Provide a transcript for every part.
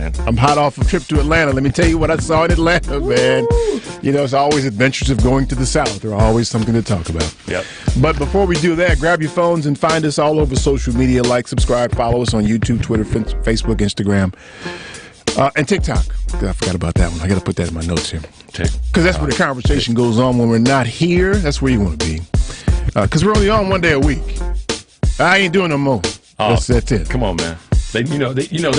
man. I'm hot off a trip to Atlanta. Let me tell you what I saw in Atlanta, man. You know, it's always adventures of going to the South. There's always something to talk about. Yep. But before we do that, grab your phones and find us all over social media. Like, subscribe, follow us on YouTube, Twitter, Facebook, Instagram, and TikTok. I forgot about that one. I got to put that in my notes here. Because that's where the conversation goes on when we're not here. That's where you want to be. Because we're only on one day a week. I ain't doing no more. That's it. Come on, man. They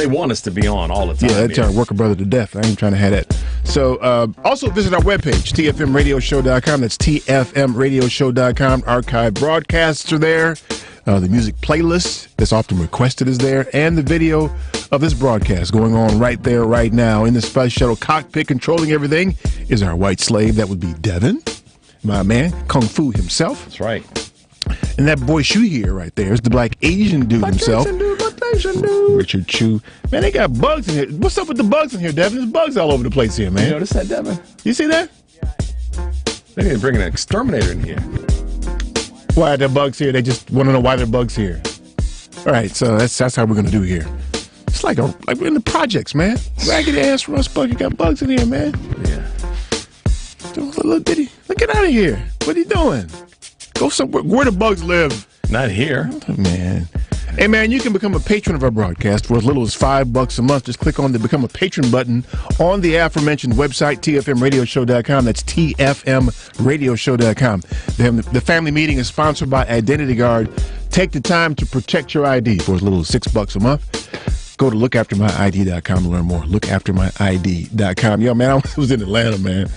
want us to be on all the time. Yeah, they try to work a brother to death. I ain't trying to have that. So, also visit our webpage, tfmradioshow.com. That's tfmradioshow.com. Archive broadcasts are there. The music playlist that's often requested is there. And the video of this broadcast going on right there, right now. In the Space Shuttle cockpit controlling everything is our white slave. That would be Devin, my man, Kung Fu himself. That's right. And that boy Shu here right there is the black Asian dude himself. Asian dude. Richard Chu. Man, they got bugs in here. What's up with the bugs in here, Devin? There's bugs all over the place here, man. You notice that, Devin? You see that? They need to bring an exterminator in here. Why are there bugs here? They just want to know why there are bugs here. All right, so that's how we're going to do here. It's like we're in the projects, man. Raggedy ass rust bucket got bugs in here, man. Yeah. Little bitty. Get out of here. What are you doing? Go somewhere. Where the bugs live? Not here. Oh, man. Hey, man, you can become a patron of our broadcast for as little as $5 a month. Just click on the Become a Patron button on the aforementioned website, tfmradioshow.com. That's tfmradioshow.com. The family meeting is sponsored by Identity Guard. Take the time to protect your ID for as little as $6 a month. Go to lookaftermyid.com to learn more. Lookaftermyid.com. Yo, man, I was in Atlanta, man.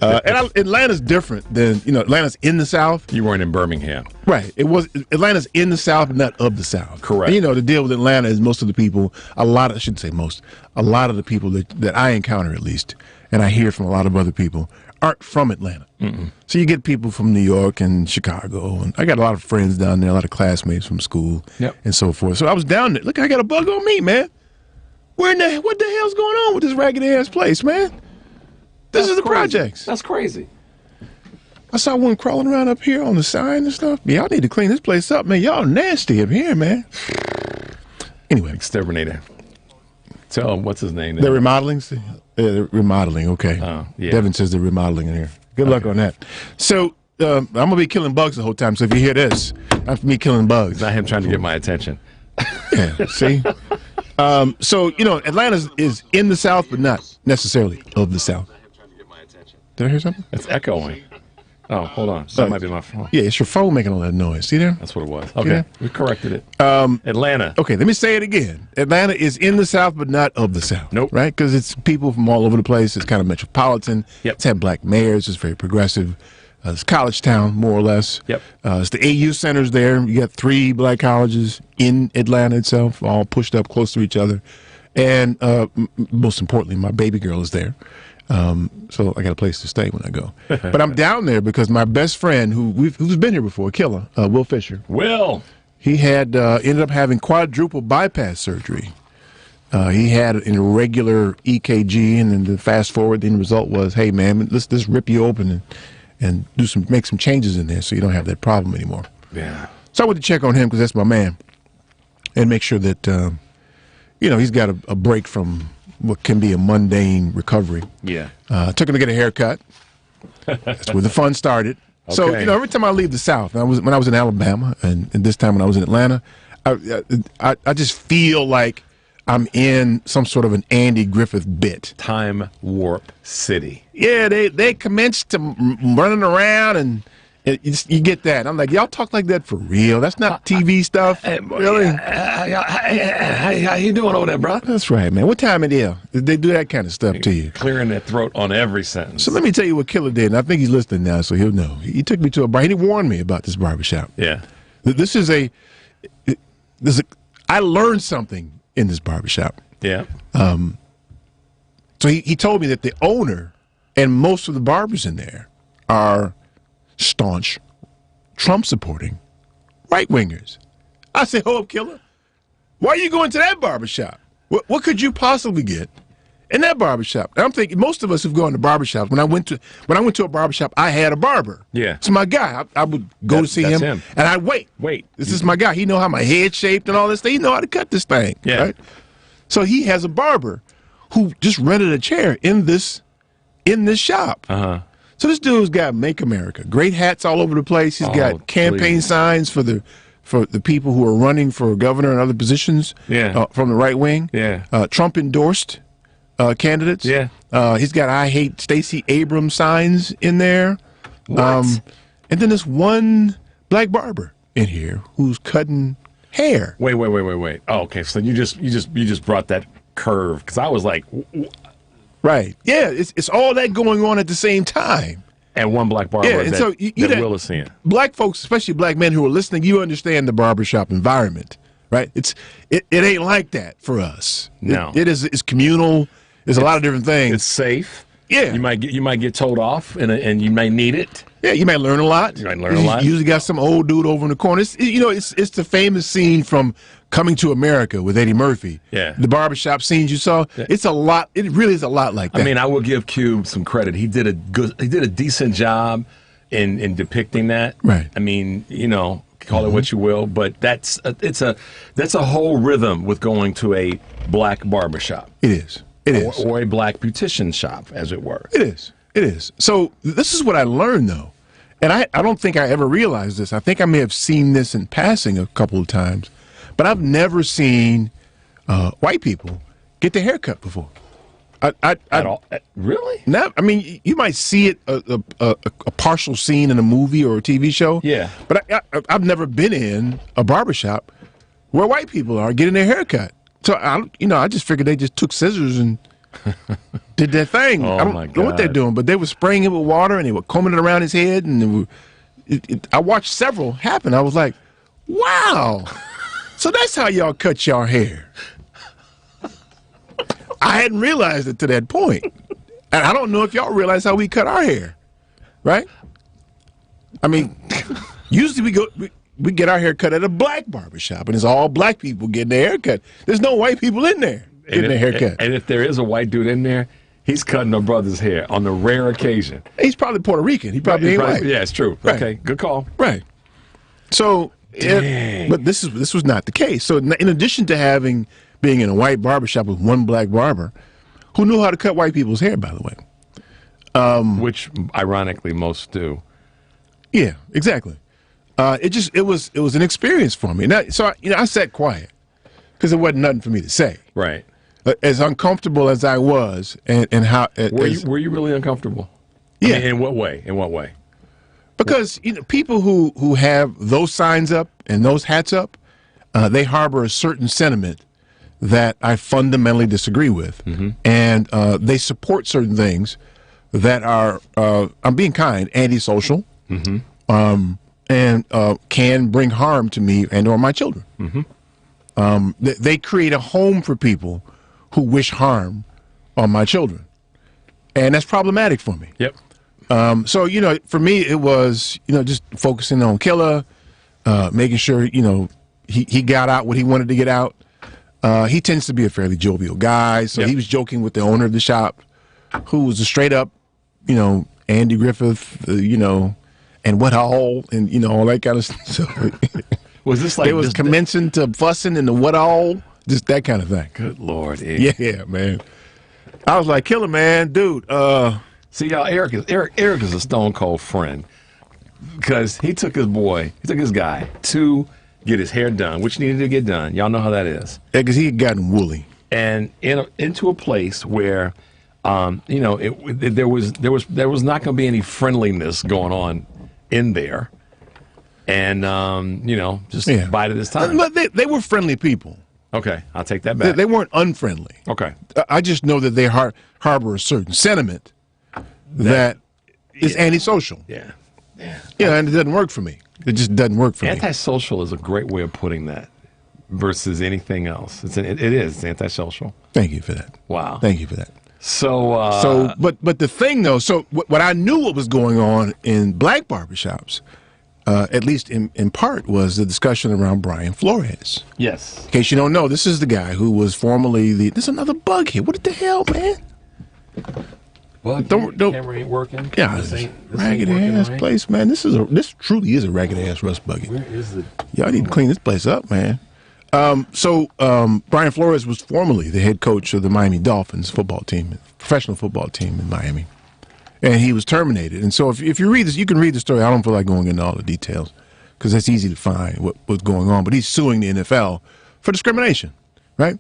Atlanta's different than, Atlanta's in the South. You weren't in Birmingham. Right. Atlanta's in the South, but not of the South. Correct. And, the deal with Atlanta is most of the people, a lot of the people that I encounter, at least, and I hear from a lot of other people, aren't from Atlanta. Mm-mm. So you get people from New York and Chicago, and I got a lot of friends down there, a lot of classmates from school, and so forth. So I was down there. Look, I got a bug on me, man. What the hell's going on with this raggedy ass place, man? This is the projects. That's crazy. I saw one crawling around up here on the sign and stuff. Y'all need to clean this place up, man. Y'all nasty up here, man. Anyway. Exterminator. Tell him, what's his name? They're remodeling? They're remodeling, okay. Yeah. Devin says they're remodeling in here. Good luck on that. So, I'm going to be killing bugs the whole time, so if you hear this, that's me killing bugs. It's not him trying to get my attention. Yeah, see? So, Atlanta is in the South, but not necessarily of the South. Did I hear something? It's echoing. Oh, hold on. That might be my phone. Yeah, it's your phone making all that noise. See there? That's what it was. Okay, we corrected it. Atlanta. Okay, let me say it again. Atlanta is in the South, but not of the South. Nope. Right? Because it's people from all over the place. It's kind of metropolitan. Yep. It's had black mayors. It's very progressive. It's college town, more or less. Yep. It's the AU centers there. You got 3 black colleges in Atlanta itself, all pushed up close to each other. And most importantly, my baby girl is there. So I got a place to stay when I go. But I'm down there because my best friend, who's been here before, Killer, Will Fisher. Will. He had ended up having quadruple bypass surgery. He had an irregular EKG, and then the fast forward, the end result was, hey man, let's just rip you open and make some changes in there so you don't have that problem anymore. Yeah. So I went to check on him because that's my man, and make sure that he's got a break from what can be a mundane recovery. Yeah. Took him to get a haircut. That's where the fun started. Okay. So, every time I leave the South, when I was in Alabama and this time when I was in Atlanta, I just feel like I'm in some sort of an Andy Griffith bit. Time warp city. Yeah, they commenced to running around and you get that. I'm like, y'all talk like that for real? That's not TV stuff. Really? How you doing over there, bro? That's right, man. What time it is? They do that kind of stuff to you. Clearing their throat on every sentence. So let me tell you what Killer did, and I think he's listening now, so he'll know. He took me to a bar. He warned me about this barbershop. Yeah. I learned something in this barbershop. Yeah. So he told me that the owner and most of the barbers in there are staunch Trump-supporting right-wingers. I said, hold up, Killer. Why are you going to that barbershop? What could you possibly get in that barbershop? And I'm thinking most of us have gone to barbershops. When I went to a barbershop, I had a barber. Yeah. It's my guy. I would go to see him, and I'd wait. This is my guy. He know how my head's shaped and all this thing. He know how to cut this thing. Yeah. Right? So he has a barber who just rented a chair in this shop. So this dude's got "Make America," great hats all over the place. He's got campaign signs for the people who are running for governor and other positions. From the right wing. Trump endorsed candidates. He's got "I hate Stacey Abrams" signs in there. And then there's one black barber in here who's cutting hair. Wait. Oh, okay, so you just brought that curve, because I was like, right? Yeah, it's all that going on at the same time. And one black barber. Yeah, and so that Will is seeing. Black folks, especially black men who are listening, you understand the barbershop environment, right? It ain't like that for us. No, it's communal. There's a lot of different things. It's safe. Yeah, you might get told off, and you may need it. Yeah, you might learn a lot. You might learn a lot. You usually got some old dude over in the corner. It's the famous scene from Coming to America with Eddie Murphy. Yeah, the barbershop scenes you saw. Yeah. It's a lot. It really is a lot like that. I mean, I will give Cube some credit. He did a decent job in depicting that. Right. I mean, call it what you will, but that's a whole rhythm with going to a black barbershop. It is. It is. Or a black beautician shop, as it were. It is. It is. So this is what I learned, though. And I don't think I ever realized this. I think I may have seen this in passing a couple of times. But I've never seen white people get their hair cut before. At all? Really? I mean, you might see it, a partial scene in a movie or a TV show. Yeah. But I've never been in a barbershop where white people are getting their hair cut. So, I just figured they just took scissors and did their thing. Oh, I don't know what they're doing, but they were spraying it with water and they were combing it around his head. And I watched several happen. I was like, wow. So that's how y'all cut your hair. I hadn't realized it to that point. And I don't know if y'all realize how we cut our hair, right? I mean, usually we get our hair cut at a black barbershop, and it's all black people getting their hair cut. There's no white people in there getting their hair cut. And if there is a white dude in there, he's cutting a brother's hair on the rare occasion. He's probably Puerto Rican. He probably ain't white. Yeah, it's true. Right. Okay, good call. Right. So, but this was not the case. So, in addition to being in a white barbershop with one black barber, who knew how to cut white people's hair, by the way, which ironically most do. Yeah, exactly. It was an experience for me. I sat quiet because there wasn't nothing for me to say. Right. As uncomfortable as I was, and how were you really uncomfortable? Yeah. I mean, in what way? In what way? Because people who have those signs up and those hats up, they harbor a certain sentiment that I fundamentally disagree with, and they support certain things that are, I'm being kind, antisocial, and can bring harm to me and or my children. They create a home for people who wish harm on my children, and that's problematic for me. Yep. So for me, it was just focusing on Killer, making sure he got out what he wanted to get out. He tends to be a fairly jovial guy, so he was joking with the owner of the shop, who was a straight up, Andy Griffith, and what all, and all that kind of stuff. Was this like they was commencing to fussing and the what all, just that kind of thing. Good Lord, yeah, man. I was like, Killer, man, dude. See, y'all, Eric is a stone cold friend, because he took his guy to get his hair done, which needed to get done. Y'all know how that is. Yeah, because he had gotten woolly. And into a place where, there was not going to be any friendliness going on in there, and just bided his time. But they were friendly people. Okay, I'll take that back. They weren't unfriendly. Okay, I just know that they harbor a certain sentiment that is antisocial. Yeah, and it doesn't work for me. It just doesn't work for me. Antisocial is a great way of putting that versus anything else. It is antisocial. Thank you for that. Wow. Thank you for that. But the thing though, what I knew what was going on in black barbershops, at least in part, was the discussion around Brian Flores. Yes. In case you don't know, this is the guy who was formerly there's another bug here. What the hell, man? Well, don't camera ain't working. Yeah, this ragged ass place, man. This truly is a ragged ass rust bucket. Where is it? Y'all need to clean this place up, man. Brian Flores was formerly the head coach of the Miami Dolphins football team, professional football team in Miami, and he was terminated. And so if you read this, you can read the story. I don't feel like going into all the details because that's easy to find what's going on. But he's suing the NFL for discrimination, right?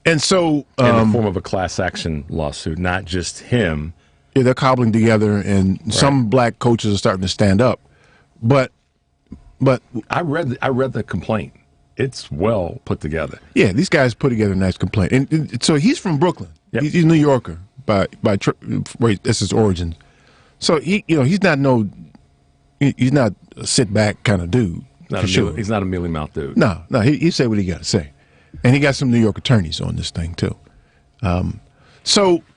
And so in the form of a class action lawsuit, not just him. Yeah, they're cobbling together, and some black coaches are starting to stand up. But I read the complaint. It's well put together. Yeah, these guys put together a nice complaint. And so he's from Brooklyn. Yep. He's a New Yorker by that's his origin. So he's not a sit back kind of dude. He's not a mealy mouth dude. No, he say what he got to say, and he got some New York attorneys on this thing too.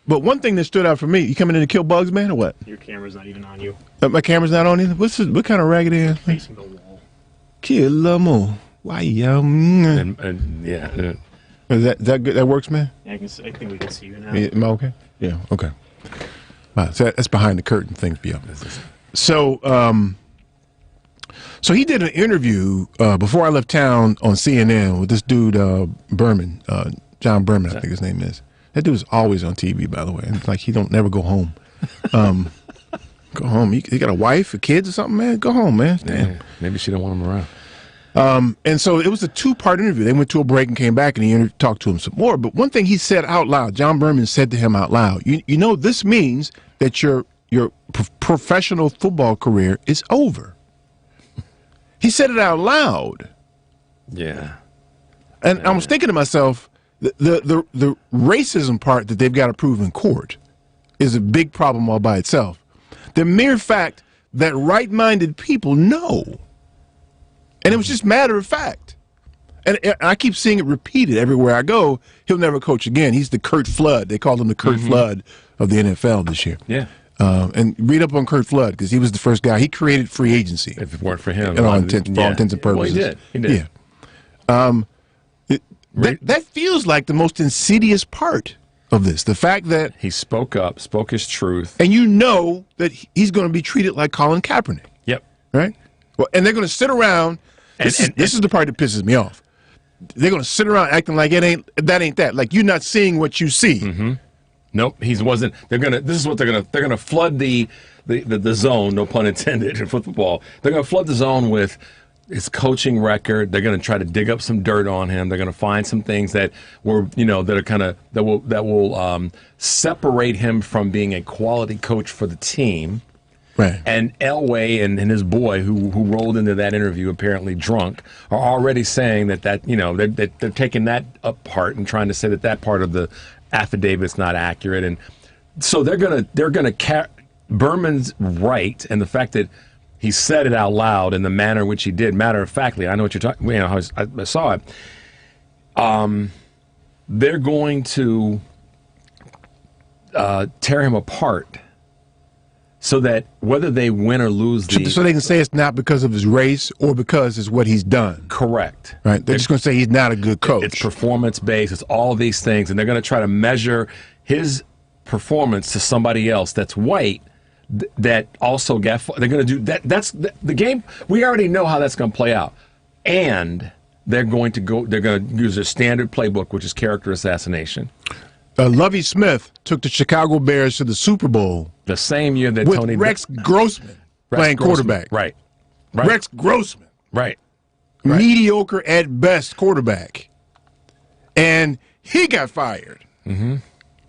But one thing that stood out for me, you coming in to kill bugs, man, or what? Your camera's not even on you. My camera's not on either. What kind of ragged ass? Facing the wall. Kill more. Why and yeah. Is that good? That works, man. Yeah, I think we can see you now. Yeah, am I okay? Yeah, okay. Wow, so that's behind the curtain thing for you. So he did an interview before I left town on CNN with this dude Berman, John Berman, I think his name is. That dude's always on TV, by the way. It's like he don't never go home. Go home. He got a wife, or kids, or something, man. Go home, man. Damn. Yeah, maybe she don't want him around. And so it was a 2-part interview. They went to a break and came back, and he talked to him some more. But one thing he said out loud, John Berman said to him out loud, you know, this means that your professional football career is over. He said it out loud. Yeah. And I was thinking to myself, the racism part that they've got to prove in court is a big problem all by itself. The mere fact that right-minded people know. And it was just matter of fact. And I keep seeing it repeated everywhere I go. He'll never coach again. He's the Curt Flood. They called him the Curt Flood of the NFL this year. Yeah. And read up on Curt Flood because he was the first guy. He created free agency. If it weren't for him. For all intents and purposes. Well, he did. Yeah. That feels like the most insidious part of this. The fact that he spoke up, spoke his truth. And you know that he's going to be treated like Colin Kaepernick. Yep. Right? Well, and they're going to sit around. This is the part that pisses me off. They're going to sit around acting like ain't that. Like you're not seeing what you see. Mm-hmm. Nope, he wasn't. This is what they're gonna flood the zone. No pun intended in football. They're gonna flood the zone with his coaching record. They're gonna try to dig up some dirt on him. They're gonna find some things that will separate him from being a quality coach for the team. Right. And Elway and his boy, who rolled into that interview apparently drunk, are already saying that they're taking that apart and trying to say that part of the affidavit's not accurate, and so they're gonna Berman's right, and the fact that he said it out loud in the manner in which he did, matter of factly, I know what you're talking. You know, I saw it. They're going to tear him apart. So that whether they win or lose so they can say it's not because of his race or because it's what he's done. Correct. Right. They're just going to say he's not a good coach. It's performance-based. It's all these things. And they're going to try to measure his performance to somebody else that's white that also they're going to do that. That's the game. We already know how that's going to play out. And they're going to use their standard playbook, which is character assassination. Lovie Smith took the Chicago Bears to the Super Bowl the same year that with Tony Rex Grossman playing quarterback. Right. Rex Grossman. Right. Mediocre at best quarterback. And he got fired. Mm-hmm.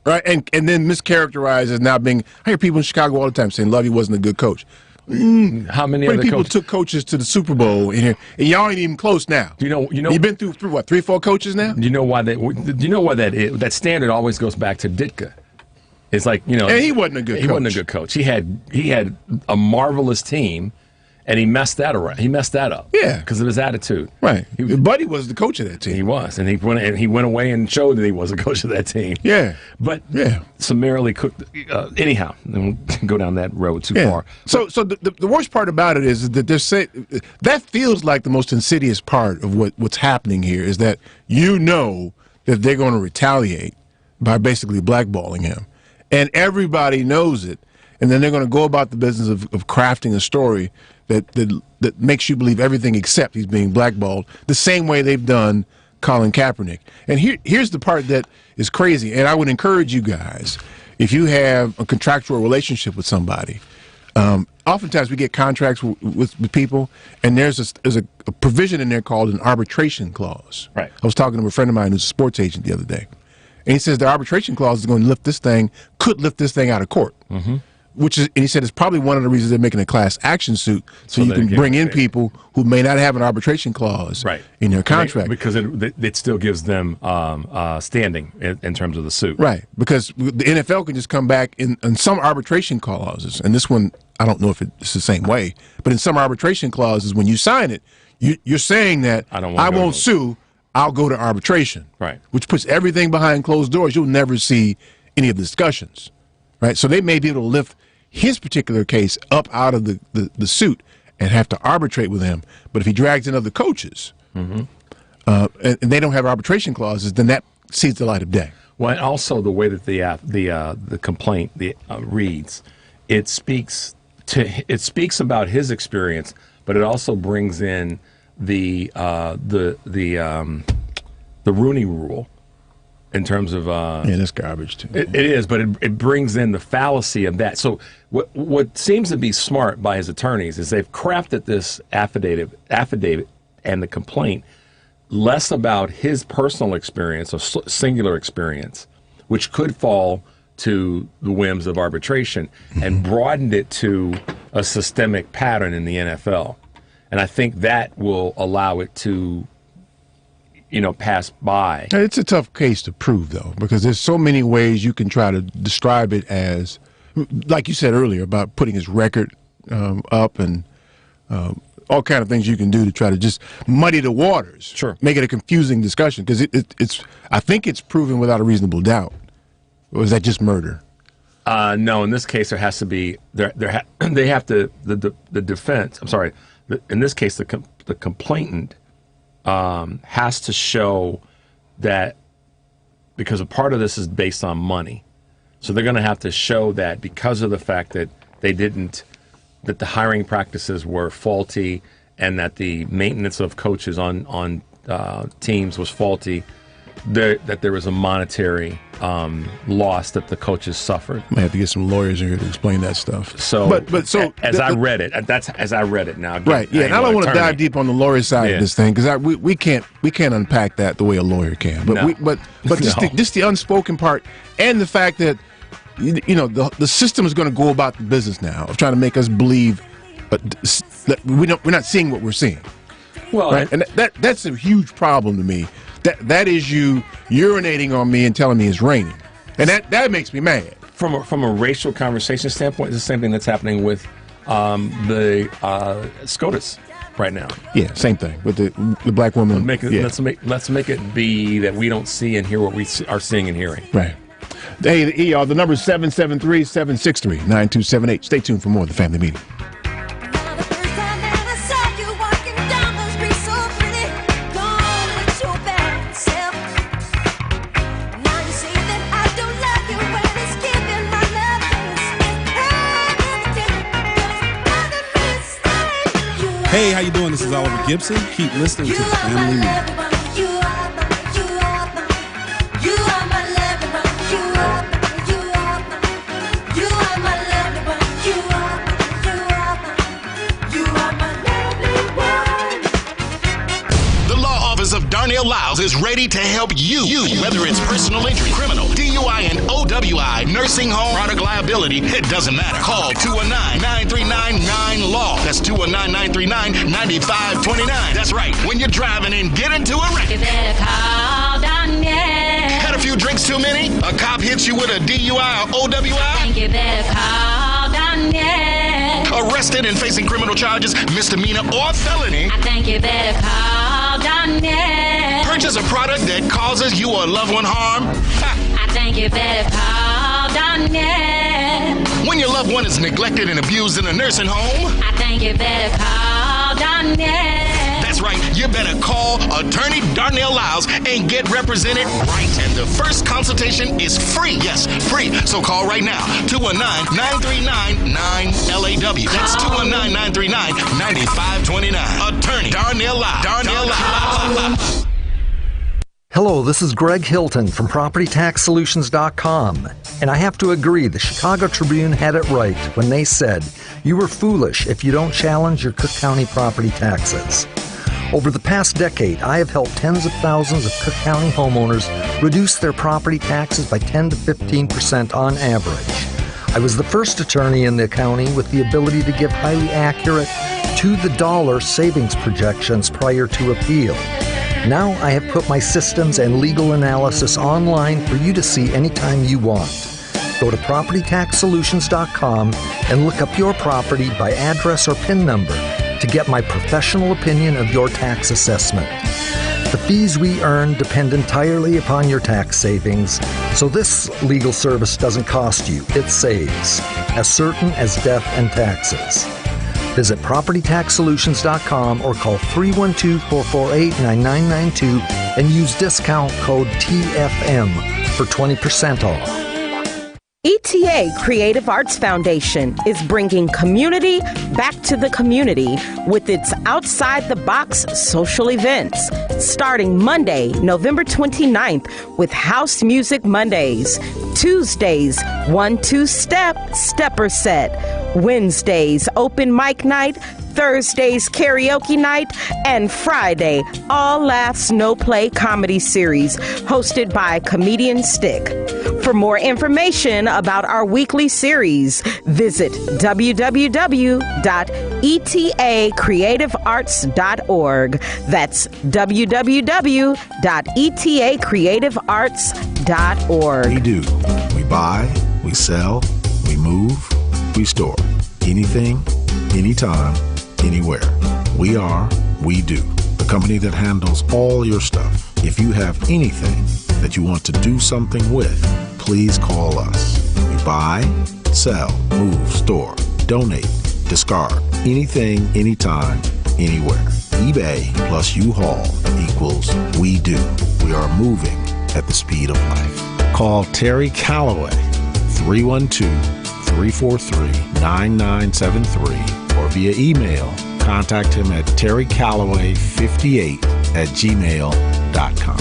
Right. And then mischaracterized as not being. I hear people in Chicago all the time saying Lovie wasn't a good coach. How many other people took coaches to the Super Bowl in here, and y'all ain't even close now. You know, you've been through what, 3 or 4 coaches now. You know why that standard always goes back to Ditka. It's like, you know, and he wasn't a good coach. He wasn't a good coach. He had a marvelous team, and he messed that around. He messed that up. Yeah, because of his attitude. Right. Buddy was the coach of that team. He was, and he went away and showed that he was a coach of that team. Yeah, but summarily cooked. Anyhow, and we'll go down that road too far. So the worst part about it is that that feels like the most insidious part of what's happening here is that you know that they're going to retaliate by basically blackballing him, and everybody knows it, and then they're going to go about the business of crafting a story that makes you believe everything except he's being blackballed, the same way they've done Colin Kaepernick. And here's the part that is crazy, and I would encourage you guys, if you have a contractual relationship with somebody, oftentimes we get contracts with people, and there's a provision in there called an arbitration clause. Right. I was talking to a friend of mine who's a sports agent the other day, and he says the arbitration clause is going to could lift this thing out of court. Mm-hmm. And he said it's probably one of the reasons they're making a class action suit, so you can bring in people who may not have an arbitration clause in their contract. Because it still gives them standing in terms of the suit. Right, because the NFL can just come back in some arbitration clauses, and this one, I don't know if it's the same way, but in some arbitration clauses, when you sign it, you're saying that I won't sue, I'll go to arbitration. Right. Which puts everything behind closed doors. You'll never see any of the discussions. Right, so they may be able to lift his particular case up out of the suit and have to arbitrate with him. But if he drags in other coaches, and they don't have arbitration clauses, then that sees the light of day. Well, and also the way that the complaint reads, it speaks about his experience, but it also brings in the Rooney Rule. In terms of that's garbage too. It is, but it brings in the fallacy of that. So what seems to be smart by his attorneys is they've crafted this affidavit and the complaint less about his personal experience, a singular experience, which could fall to the whims of arbitration, and broadened it to a systemic pattern in the NFL. And I think that will allow it to pass by. It's a tough case to prove, though, because there's so many ways you can try to describe it as, like you said earlier, about putting his record up and all kind of things you can do to try to just muddy the waters. Sure. Make it a confusing discussion, because I think it's proven without a reasonable doubt. Or is that just murder? No, in this case, there has to be the defense. I'm sorry. In this case, the complainant has to show that, because a part of this is based on money. So they're going to have to show that because of the fact that that the hiring practices were faulty and that the maintenance of coaches on teams was faulty, that there was a monetary loss that the coaches suffered. Might have to get some lawyers in here to explain that stuff. So, as I read it now. Again, right. Yeah. And I don't want to dive deep on the lawyer side of this thing, because we can't unpack that the way a lawyer can. But just the unspoken part, and the fact that the system is going to go about the business now of trying to make us believe that we're not seeing what we're seeing. Well, right? And that's a huge problem to me. That is you urinating on me and telling me it's raining, and that makes me mad. From a racial conversation standpoint, it's the same thing that's happening with the SCOTUS right now. Yeah, same thing with the black woman. Let's make it be that we don't see and hear what we are seeing and hearing. Right. Hey, y'all, the number is 773-763-9278. Stay tuned for more of the Family Meeting. Hey, how you doing? This is Oliver Gibson. Keep listening to the Family Meeting. Of Darnell Lyles is ready to help you, whether it's personal injury, criminal, DUI, and OWI, nursing home, product liability, it doesn't matter. Call 219-939-9LAW. That's 219-939-9529. That's right. When you're driving and get into a wreck. You better call Darnell. Had a few drinks too many? A cop hits you with a DUI or OWI? Think you better call Darnell. Arrested and facing criminal charges, misdemeanor or felony? I think you better call Darnell. Purchase a product that causes you or a loved one harm? I think you better call Darnell. When your loved one is neglected and abused in a nursing home? I think you better call Darnell. That's right, you better call Attorney Darnell Lyles and get represented right. And the first consultation is free. Yes, free. So call right now. 219-939-9LAW. That's 219-939-9529. Attorney Darnell Lyles. Darnell Lyles. Hello, this is Greg Hilton from PropertyTaxSolutions.com, and I have to agree, the Chicago Tribune had it right when they said, you were foolish if you don't challenge your Cook County property taxes. Over the past decade, I have helped tens of thousands of Cook County homeowners reduce their property taxes by 10 to 15% on average. I was the first attorney in the county with the ability to give highly accurate, to-the-dollar savings projections prior to appeal. Now I have put my systems and legal analysis online for you to see anytime you want. Go to PropertyTaxSolutions.com and look up your property by address or PIN number to get my professional opinion of your tax assessment. The fees we earn depend entirely upon your tax savings, so this legal service doesn't cost you, it saves, as certain as death and taxes. Visit PropertyTaxSolutions.com or call 312-448-9992 and use discount code TFM for 20% off. ETA Creative Arts Foundation is bringing community back to the community with its Outside the Box social events, starting Monday, November 29th with House Music Mondays, Tuesdays, 1-2 Step, Stepper Set, Wednesdays, Open Mic Night, Thursdays, Karaoke Night, and Friday, All Laughs, No Play comedy series hosted by Comedian Stick. For more information about our weekly series, visit www.etacreativearts.org. That's www.etacreativearts.org. We do. We buy, we sell, we move, we store. Anything, anytime, anywhere. We are We Do, the company that handles all your stuff. If you have anything that you want to do something with, please call us. We buy, sell, move, store, donate, discard. Anything, anytime, anywhere. eBay plus U-Haul equals We Do. We are moving at the speed of life. Call Terry Calloway, 312-343-9973, or via email, contact him at terrycalloway58@gmail.com.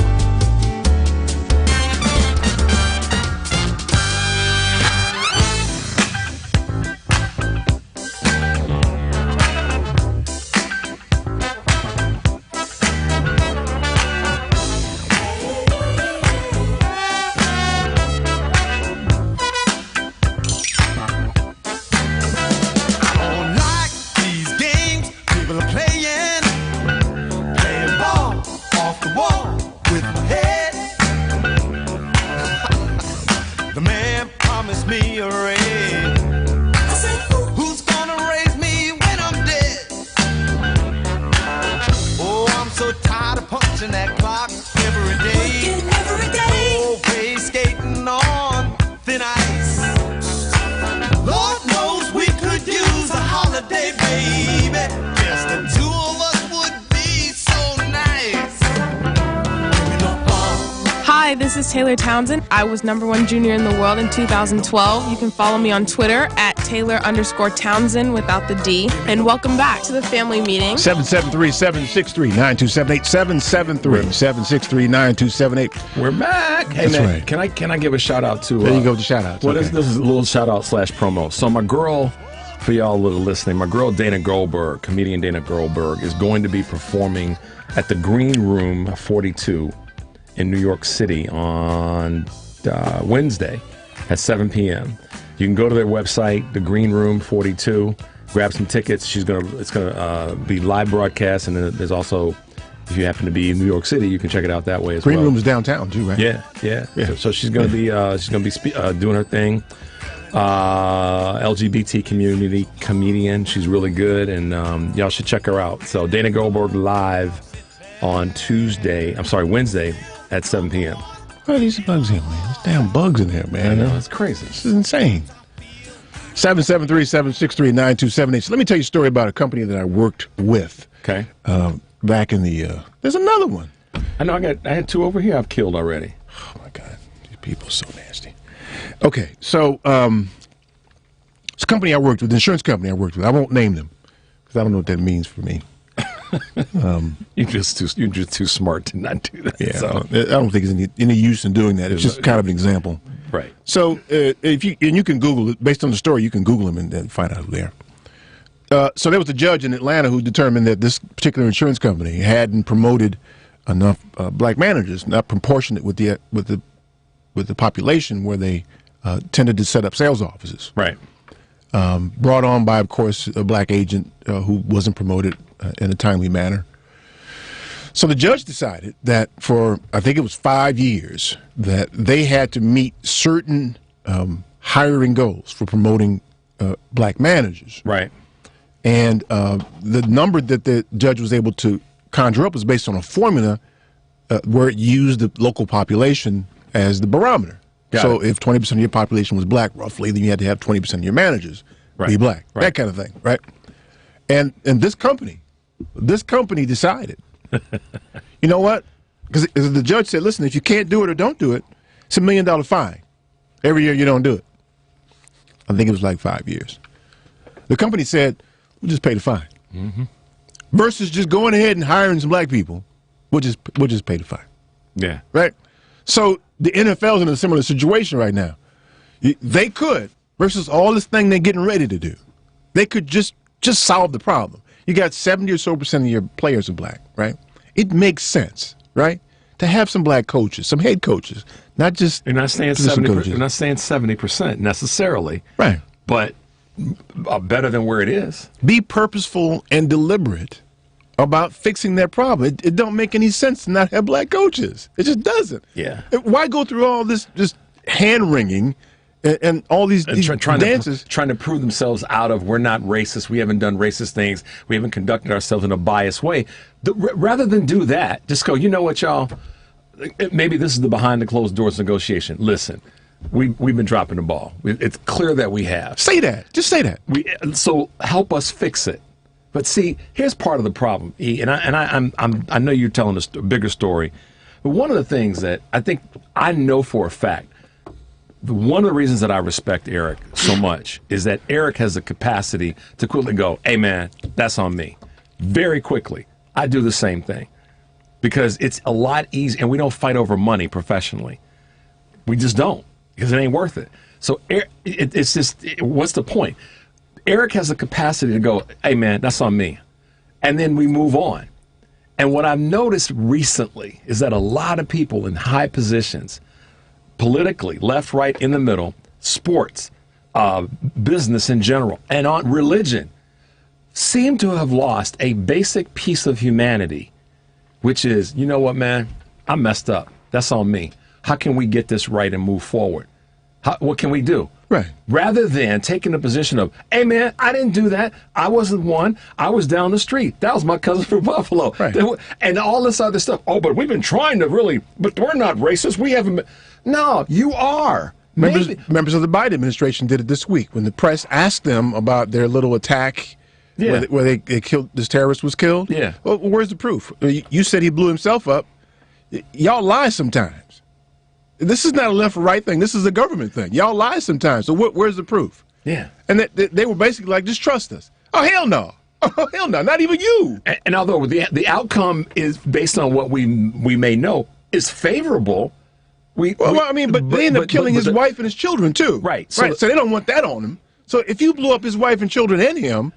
This is Taylor Townsend. I was #1 junior in the world in 2012. You can follow me on Twitter at Taylor_Townsend without the D. And welcome back to the family meeting. 773-763-9278. 773-763-9278. We're back. Hey, That's man, right. can I give a shout out to? There you go with the shout outs. Well, Okay. this is a little shout out / promo. So my girl, for y'all that are listening, my girl Dana Goldberg, comedian Dana Goldberg, is going to be performing at the Green Room 42 in New York City on Wednesday at 7 p.m. You can go to their website, the Green Room 42, grab some tickets. It's gonna be live broadcast, and then there's also, if you happen to be in New York City, you can check it out that way as well. Green Room is downtown too, right? Yeah. So she's gonna be doing her thing. LGBT community comedian. She's really good, and y'all should check her out. So Dana Goldberg live on Wednesday at 7 p.m. What are these bugs here, man? There's damn bugs in here, man. I know, it's crazy. This is insane. 773-763-9278. So let me tell you a story about a company that I worked with. Okay. Back in the, there's another one. I know, I had 2 over here I've killed already. Oh my God. These people are so nasty. Okay. So, it's a company I worked with, an insurance company I worked with. I won't name them because I don't know what that means for me. You're just too smart to not do that. Yeah, So. I don't think there's any use in doing that. It's just kind of an example. Right. So if you can Google it, based on the story, you can Google them and then find out who they are. So there was a judge in Atlanta who determined that this particular insurance company hadn't promoted enough black managers, not proportionate with the population where they tended to set up sales offices. Right. Brought on by, of course, a black agent who wasn't promoted in a timely manner. So the judge decided that for, I think it was 5 years, that they had to meet certain hiring goals for promoting black managers. Right. And the number that the judge was able to conjure up was based on a formula where it used the local population as the barometer. So if 20% of your population was black, roughly, then you had to have 20% of your managers be black. Right. That kind of thing, right? And this company decided, you know what? Because the judge said, listen, if you can't do it or don't do it, it's $1 million fine. Every year you don't do it. I think it was like 5 years. The company said, we'll just pay the fine. Mm-hmm. Versus just going ahead and hiring some black people, we'll just pay the fine. Yeah. Right? So the NFL's in a similar situation right now. They could, versus all this thing they're getting ready to do, they could just solve the problem. You got 70 or so % of your players are black, right? It makes sense, right? To have some black coaches, some head coaches, not just You're not saying position 70%. coaches. You're not saying 70% necessarily, Right. but better than where it is. Be purposeful and deliberate about fixing that problem. It don't make any sense to not have black coaches. It just doesn't. Yeah. Why go through all this just hand-wringing and all these dances? Trying to prove themselves out of, we're not racist, we haven't done racist things, we haven't conducted ourselves in a biased way. Rather than do that, just go, you know what, y'all? Maybe this is the behind the closed doors negotiation. Listen, we've been dropping the ball. It's clear that we have. Say that. Just say that. So help us fix it. But see, here's part of the problem, E, and I know you're telling a bigger story, but one of the things that I think I know for a fact, one of the reasons that I respect Eric so much is that Eric has the capacity to quickly go, hey man, that's on me. Very quickly. I do the same thing because it's a lot easier, and we don't fight over money professionally. We just don't, because it ain't worth it. So it's just, what's the point? Eric has the capacity to go, hey man, that's on me. And then we move on. And what I've noticed recently is that a lot of people in high positions, politically, left, right, in the middle, sports, business in general, and on religion, seem to have lost a basic piece of humanity, which is, you know what, man, I messed up. That's on me. How can we get this right and move forward? What can we do? Right. Rather than taking the position of, hey, man, I didn't do that. I wasn't one. I was down the street. That was my cousin from Buffalo. Right. And all this other stuff. Oh, but we've been trying to really, but we're not racist. We haven't been. No, you are. Members of the Biden administration did it this week when the press asked them about their little attack where they killed, this terrorist was killed. Yeah. Well, where's the proof? You said he blew himself up. Y'all lie sometimes. This is not a left or right thing. This is a government thing. Y'all lie sometimes. So where's the proof? Yeah. And they were basically like, just trust us. Oh, hell no. Oh, hell no. Not even you. And although the outcome is based on what we may know is favorable. But they end up killing his wife and his children too. Right. So they don't want that on him. So if you blew up his wife and children and him,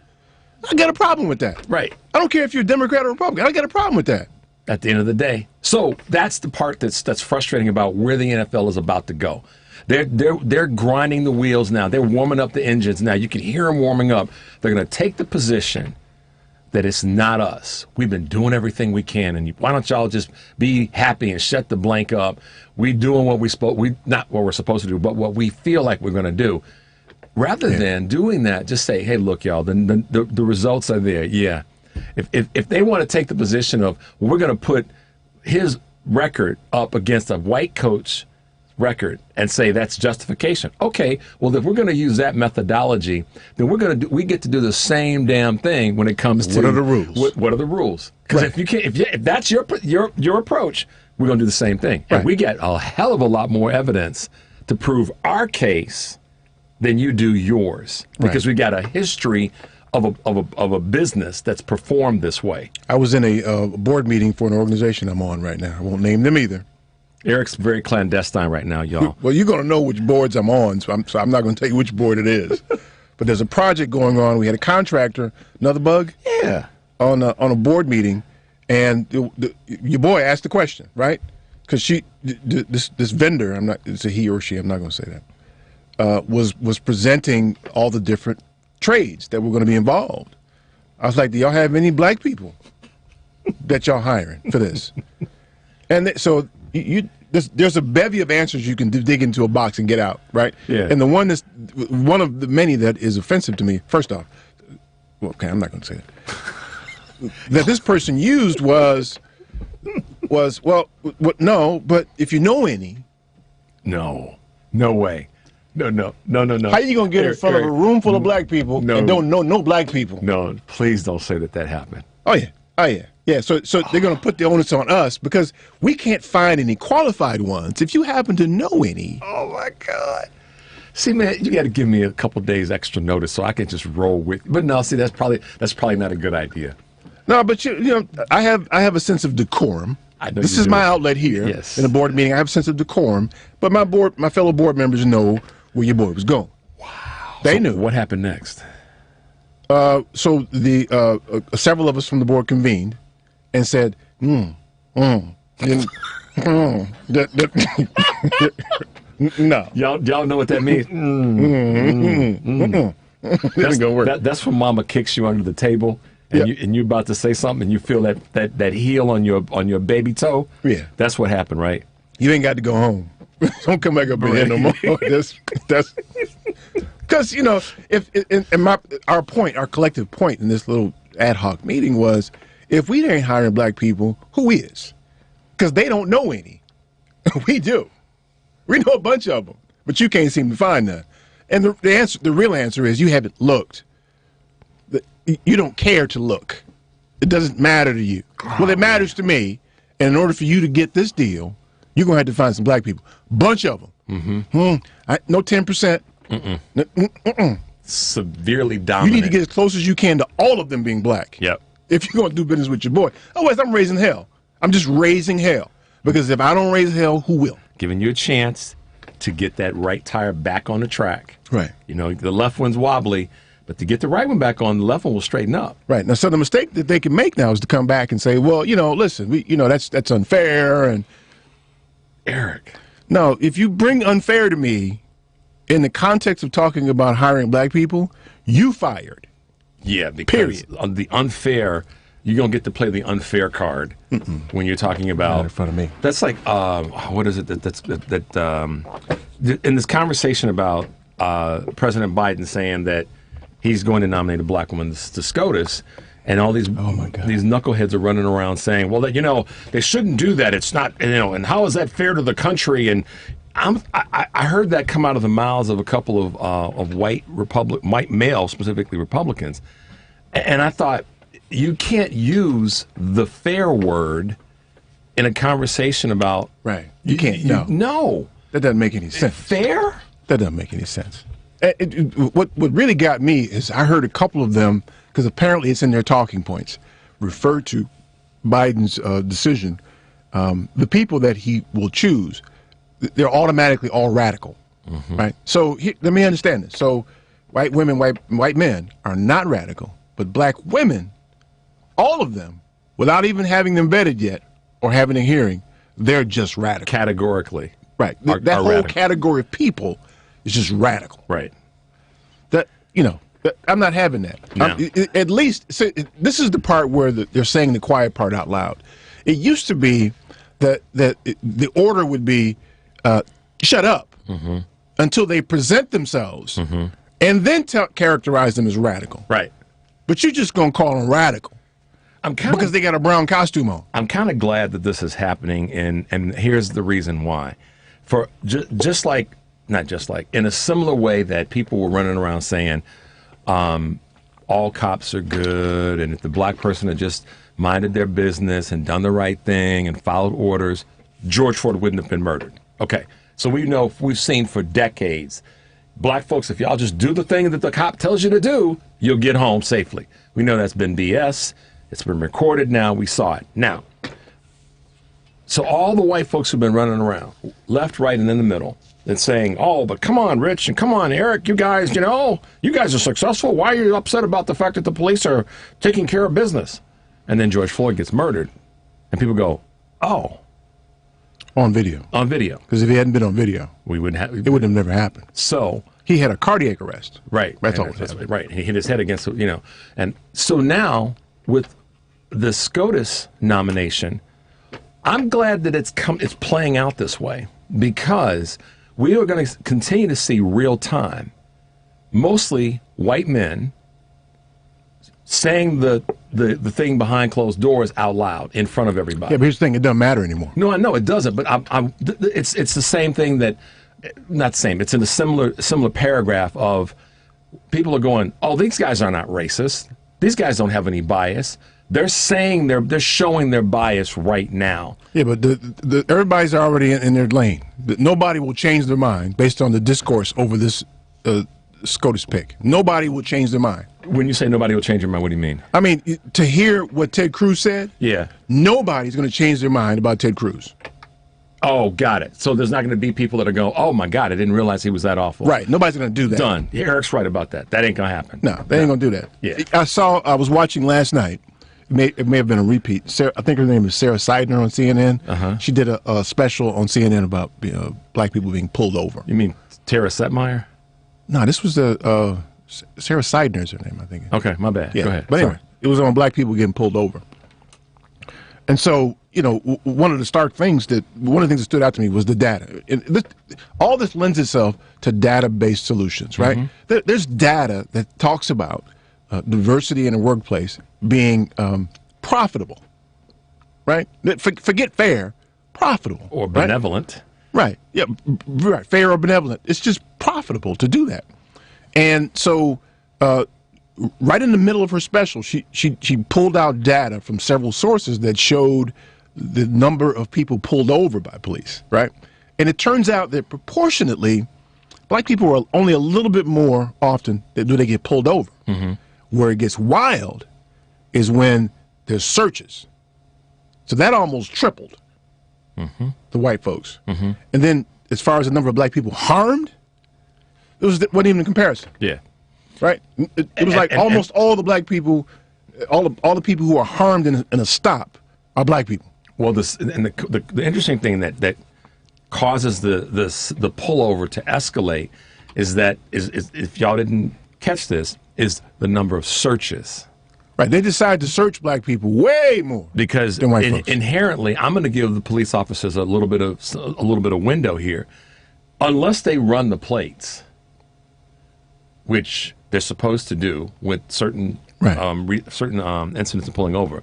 I got a problem with that. Right. I don't care if you're a Democrat or Republican. I got a problem with that. At the end of the day. So that's the part that's frustrating about where the NFL is about to go. They're grinding the wheels now. They're warming up the engines now. You can hear them warming up. They're going to take the position that it's not us. We've been doing everything we can, and why don't y'all just be happy and shut the blank up? We doing what not what we're supposed to do, but what we feel like we're going to do. Rather than doing that, just say, hey, look, y'all, the results are there. Yeah. If they want to take the position of, well, we're going to put his record up against a white coach record and say that's justification. Okay, well, if we're going to use that methodology, then we get to do the same damn thing when it comes to what are the rules? What are the rules? Because if that's your approach, we're going to do the same thing. Right. And we get a hell of a lot more evidence to prove our case than you do yours, because we got a history of a business that's performed this way. I was in a board meeting for an organization I'm on right now. I won't name them either. Eric's very clandestine right now, y'all. Well, you're going to know which boards I'm on, so I'm not going to tell you which board it is. But there's a project going on. We had a contractor, another bug, on a board meeting, and your boy asked the question, right? Because this vendor, it's a he or she, I'm not going to say that, was presenting all the different trades that were going to be involved. I was like, do y'all have any black people that y'all hiring for this? And so there's a bevy of answers you can dig into a box and get out, right? Yeah. And the one of the many that is offensive to me, first off, well, okay, I'm not going to say that. That this person used was no, but if you know any. No way. No. How you going to get in front of a room full of black people and don't know no black people? No, please don't say that happened. Oh, yeah. Yeah, so they're going to put the onus on us because we can't find any qualified ones. If you happen to know any. Oh, my God. See, man, you got to give me a couple days extra notice so I can just roll with. But no, see, that's probably not a good idea. No, but you know, I have a sense of decorum. This is my outlet here. Yes. In a board meeting, I have a sense of decorum. But my fellow board members know where your boy was going. Wow. They knew. What happened next? So the several of us from the board convened and said, no. Y'all know what that means? That's when Mama kicks you under the table and you're about to say something and you feel that heel on your baby toe. Yeah. That's what happened, right? You ain't got to go home. Don't come back up in here no more. That's because, you know, our collective point in this little ad hoc meeting was, if we ain't hiring black people, who is? Because they don't know any. We do. We know a bunch of them, but you can't seem to find none. And the real answer is you haven't looked. You don't care to look. It doesn't matter to you. Well, it matters to me. And in order for you to get this deal, you're going to have to find some black people. Bunch of them. No 10%. Severely dominant. You need to get as close as you can to all of them being black. Yep. If you're going to do business with your boy. Otherwise, I'm raising hell. I'm just raising hell. Because if I don't raise hell, who will? Giving you a chance to get that right tire back on the track. Right. You know, the left one's wobbly, but to get the right one back on, the left one will straighten up. Right. Now, so the mistake that they can make now is to come back and say, well, you know, listen, that's unfair. And Eric. No, if you bring unfair to me in the context of talking about hiring black people, you fired. Yeah, because on the unfair, you're going to get to play the unfair card when you're talking about. Not in front of me. That's like, what is it in this conversation about President Biden saying that he's going to nominate a black woman to SCOTUS, and all these these knuckleheads are running around saying, well, you know, they shouldn't do that. It's not, you know, and how is that fair to the country? And I heard that come out of the mouths of a couple of white males, specifically Republicans, and I thought, you can't use the fair word in a conversation about. Right. You can't. No. That doesn't make any sense. Fair? That doesn't make any sense. What really got me is I heard a couple of them, because apparently it's in their talking points, refer to Biden's decision. The people that he will choose, they're automatically all radical. Right. So let me understand this. So white women, white men are not radical, but black women, all of them, without even having them vetted yet or having a hearing, they're just radical. Categorically. Right. That whole category of people is just radical. Right. That, you know, I'm not having that. No. At least, this is the part where they're saying the quiet part out loud. It used to be that the order would be, shut up until they present themselves and then characterize them as radical. Right. But you're just going to call them radical. Because they got a brown costume on. I'm kind of glad that this is happening, and here's the reason why. For not just like, in a similar way that people were running around saying all cops are good, and if the black person had just minded their business and done the right thing and followed orders, George Floyd wouldn't have been murdered. Okay, so we've seen for decades, black folks, if y'all just do the thing that the cop tells you to do, you'll get home safely. We know that's been BS. It's been recorded now. We saw it. Now, so all the white folks who've been running around, left, right, and in the middle, and saying, oh, but come on, Rich, and come on, Eric, you guys, you guys are successful. Why are you upset about the fact that the police are taking care of business? And then George Floyd gets murdered. And people go, oh. On video. On video. Because if he hadn't been on video, it wouldn't have never happened. So he had a cardiac arrest. Right. That's all. Right. He hit his head against, And so now with the SCOTUS nomination, I'm glad that it's playing out this way, because we are going to continue to see real time, mostly white men saying the thing behind closed doors out loud in front of everybody. Yeah, but here's the thing, it doesn't matter anymore. No, I know it doesn't, but it's the same thing that, not the same, it's in a similar paragraph of people are going, oh, these guys are not racist. These guys don't have any bias. They're saying they're showing their bias right now. Yeah, but everybody's already in their lane. Nobody will change their mind based on the discourse over this SCOTUS pick. Nobody will change their mind. When you say nobody will change their mind, what do you mean? I mean, to hear what Ted Cruz said, yeah, nobody's going to change their mind about Ted Cruz. Oh, got it. So there's not going to be people that are going, oh, my God, I didn't realize he was that awful. Right. Nobody's going to do that. Done. Yeah, Eric's right about that. That ain't going to happen. No, they ain't going to do that. Yeah. I was watching last night. It may have been a repeat. I think her name is Sarah Seidner on CNN. Uh-huh. She did a special on CNN about black people being pulled over. You mean Tara Setmeyer? No, this was Sarah Seidner is her name, I think. Okay, my bad. Yeah. Go ahead. But anyway, it was on black people getting pulled over. And so, one of the things that stood out to me was the data. All this lends itself to data-based solutions, right? Mm-hmm. There's data that talks about diversity in the workplace being profitable, right? Forget fair, profitable. Or benevolent. Right. Yeah, right. Fair or benevolent. It's just profitable to do that. And so right in the middle of her special, she pulled out data from several sources that showed the number of people pulled over by police, right? And it turns out that proportionately, black people are only a little bit more often that do they get pulled over. Mm-hmm. Where it gets wild is when there's searches. So that almost tripled the white folks. Mm-hmm. And then as far as the number of black people harmed, wasn't even a comparison. Yeah. Right? It was like almost all the black people, all the people who are harmed in a stop are black people. Well, the interesting thing that causes the pullover to escalate is if y'all didn't catch this, is the number of searches. Right. They decide to search black people way more because than white folks. Inherently, I'm going to give the police officers a little bit of window here, unless they run the plates, which they're supposed to do with certain incidents of pulling over.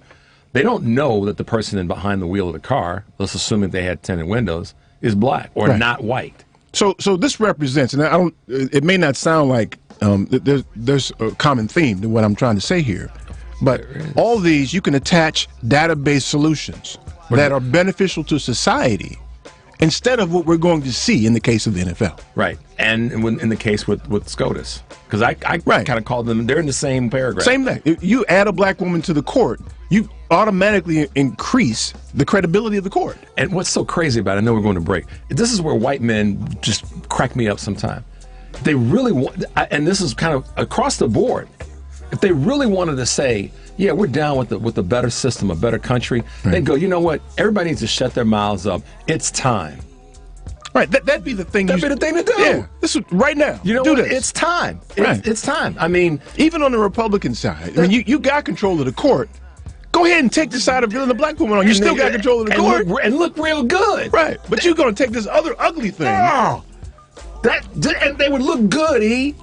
They don't know that the person behind the wheel of the car, let's assume that they had tinted windows, is black or not white. So this represents, and it may not sound like there's a common theme to what I'm trying to say here, but all these you can attach database solutions that are beneficial to society instead of what we're going to see in the case of the NFL. Right, and in the case with SCOTUS, because I kind of call them, they're in the same paragraph. Same thing. If you add a black woman to the court, you automatically increase the credibility of the court. And what's so crazy about it, I know we're going to break, this is where white men just crack me up sometimes. They really want, and this is kind of across the board, if they really wanted to say, yeah, we're down with a better system, a better country, they'd go, you know what, everybody needs to shut their mouths up. It's time. Right, that'd be the thing. That'd be the thing to do. Yeah, this is right now. You know do what? This. It's time. Right. It's time. I mean, even on the Republican side, I mean, you got control of the court. Go ahead and take the side of bringing the black woman on. You still got control of the court. And look real good. Right, but you're going to take this other ugly thing. Oh, and they would look good, E.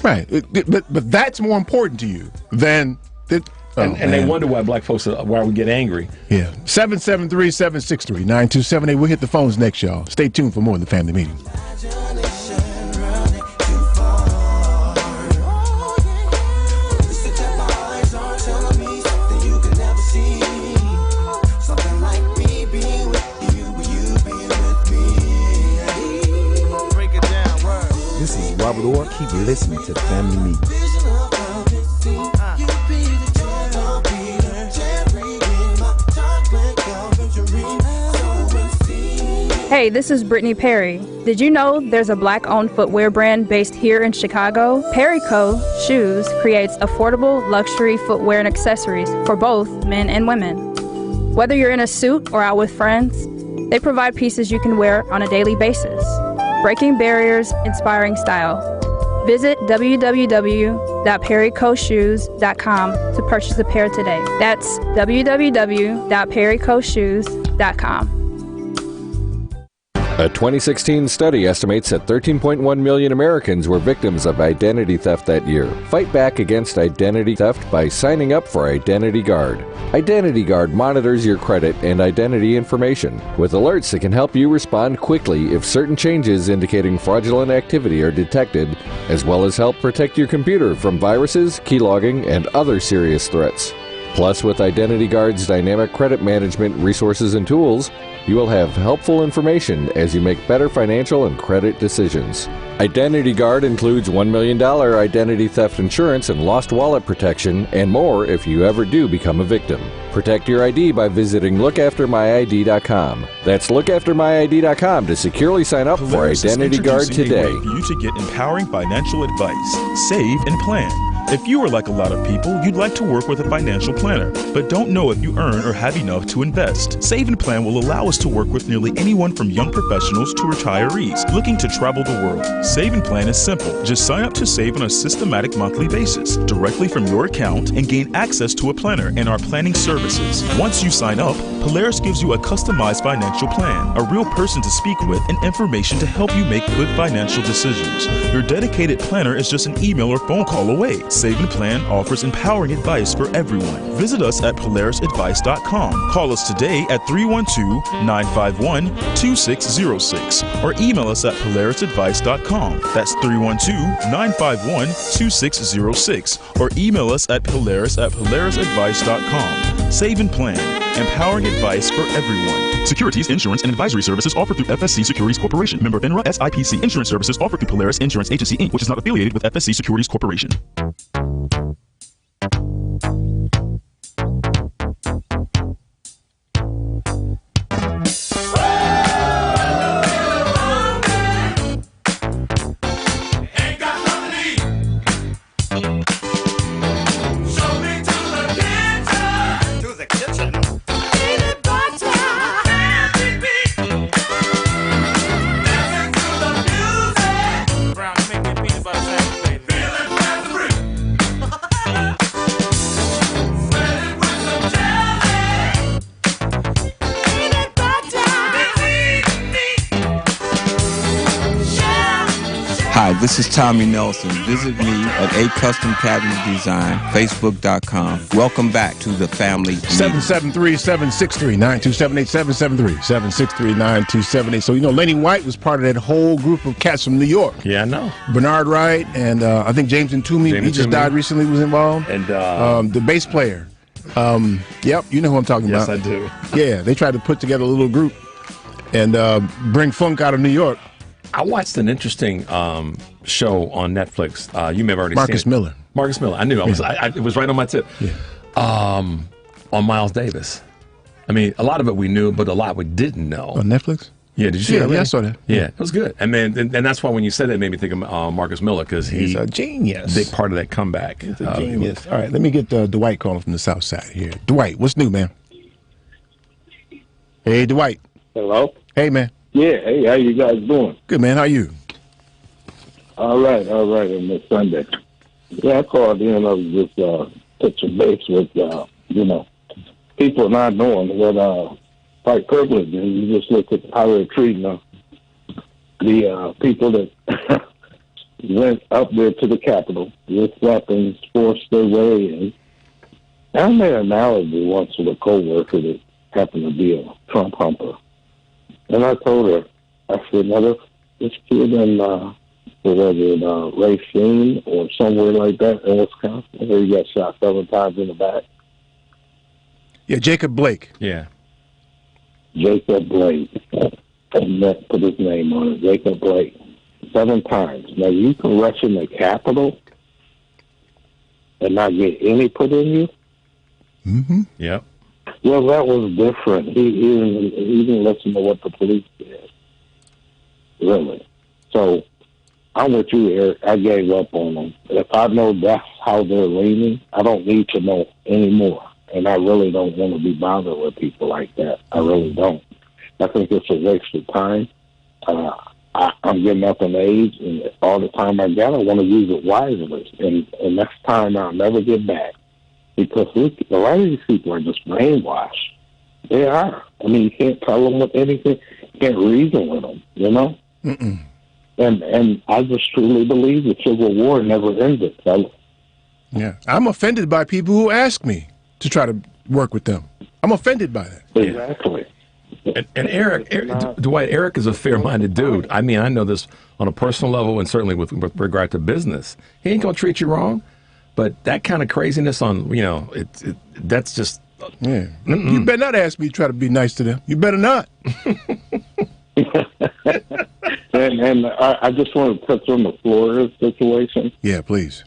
Right, but that's more important to you than that. And they wonder why black folks why we get angry. Yeah. 773-763-9278. We'll hit the phones next, y'all. Stay tuned for more of the Family Meeting. This is Robert Salvador, keep listening to the Family Meeting. Hey, this is Brittany Perry. Did you know there's a black-owned footwear brand based here in Chicago? Perry Co. Shoes creates affordable luxury footwear and accessories for both men and women. Whether you're in a suit or out with friends, they provide pieces you can wear on a daily basis. Breaking barriers, inspiring style. Visit www.perrycoshoes.com to purchase a pair today. That's www.perrycoshoes.com. A 2016 study estimates that 13.1 million Americans were victims of identity theft that year. Fight back against identity theft by signing up for Identity Guard. Identity Guard monitors your credit and identity information with alerts that can help you respond quickly if certain changes indicating fraudulent activity are detected, as well as help protect your computer from viruses, keylogging, and other serious threats. Plus, with Identity Guard's dynamic credit management resources and tools, you will have helpful information as you make better financial and credit decisions. Identity Guard includes $1 million identity theft insurance and lost wallet protection, and more if you ever do become a victim. Protect your ID by visiting lookaftermyid.com. That's lookaftermyid.com to securely sign up for Identity Guard today. A way for you to get empowering financial advice. Save and plan. If you are like a lot of people, you'd like to work with a financial planner, but don't know if you earn or have enough to invest. Save and Plan will allow us to work with nearly anyone from young professionals to retirees looking to travel the world. Save and Plan is simple. Just sign up to save on a systematic monthly basis directly from your account and gain access to a planner and our planning services. Once you sign up, Polaris gives you a customized financial plan, a real person to speak with, and information to help you make good financial decisions. Your dedicated planner is just an email or phone call away. Save and Plan offers empowering advice for everyone. Visit us at polarisadvice.com. Call us today at 312-951-2606 or email us at polarisadvice.com. That's 312-951-2606 or email us at polarisadvice.com. Save and Plan, empowering advice for everyone. Securities, insurance, and advisory services offered through FSC Securities Corporation. Member FINRA SIPC. Insurance services offered through Polaris Insurance Agency, Inc., which is not affiliated with FSC Securities Corporation. Hi, this is Tommy Nelson. Visit me at A Custom Cabinet Design, Facebook.com. Welcome back to the Family Meeting. 773-763-9278, 773-927-9278. So, Lenny White was part of that whole group of cats from New York. Yeah, I know. Bernard Wright and I think James Ntoumi, he just died recently, was involved. And the bass player. Yep, you know who I'm talking about. Yes, I do. Yeah, they tried to put together a little group and bring funk out of New York. I watched an interesting show on Netflix. You may have already Marcus seen it. Miller. Marcus Miller. I knew. It was right on my tip. Yeah. On Miles Davis. I mean, a lot of it we knew, but a lot we didn't know. On Netflix? Yeah, did you see that? Yeah, I saw that. Yeah, it was good. And that's why when you said that, it made me think of Marcus Miller, because he's a genius. Big part of that comeback. He's a genius. All right, let me get Dwight calling from the South Side here. Dwight, what's new, man? Hey, Dwight. Hello. Hey, man. Yeah, hey, how you guys doing? Good, man. How you? All right, on this Sunday. Yeah, I called in. I was just touching base with, people not knowing what white privilege is. You just look at how they're treating the people that went up there to the Capitol with weapons, forced their way in. I made an analogy once with a coworker that happened to be a Trump humper. And I told her, I said, now this kid in, Racine or somewhere like that in Wisconsin, where he got shot 7 times in the back. Yeah, Jacob Blake. Yeah. Jacob Blake. And that put his name on it, Jacob Blake. 7 times. Now, you can rush in the Capitol and not get any put in you? Mm-hmm. Yep. Well, that was different. He didn't listen to what the police did. Really. So, I'm with you, Eric. I gave up on them. If I know that's how they're leaning, I don't need to know anymore. And I really don't want to be bothered with people like that. I really don't. I think it's a waste of time. I'm getting up in age, and all the time I got, I want to use it wisely. And next time I'll never get back. Because a lot of these people are just brainwashed. They are. I mean, you can't tell them with anything. You can't reason with them, you know? Mm-mm. And I just truly believe the Civil War never ended, fellas. Yeah. I'm offended by people who ask me to try to work with them. I'm offended by that. Exactly. And Eric, Dwight, Eric is a fair-minded dude. I mean, I know this on a personal level and certainly with regard to business. He ain't going to treat you wrong, but that kind of craziness on, that's just... Yeah. You better not ask me to try to be nice to them. You better not. And I just want to touch on the Florida situation. Yeah, please.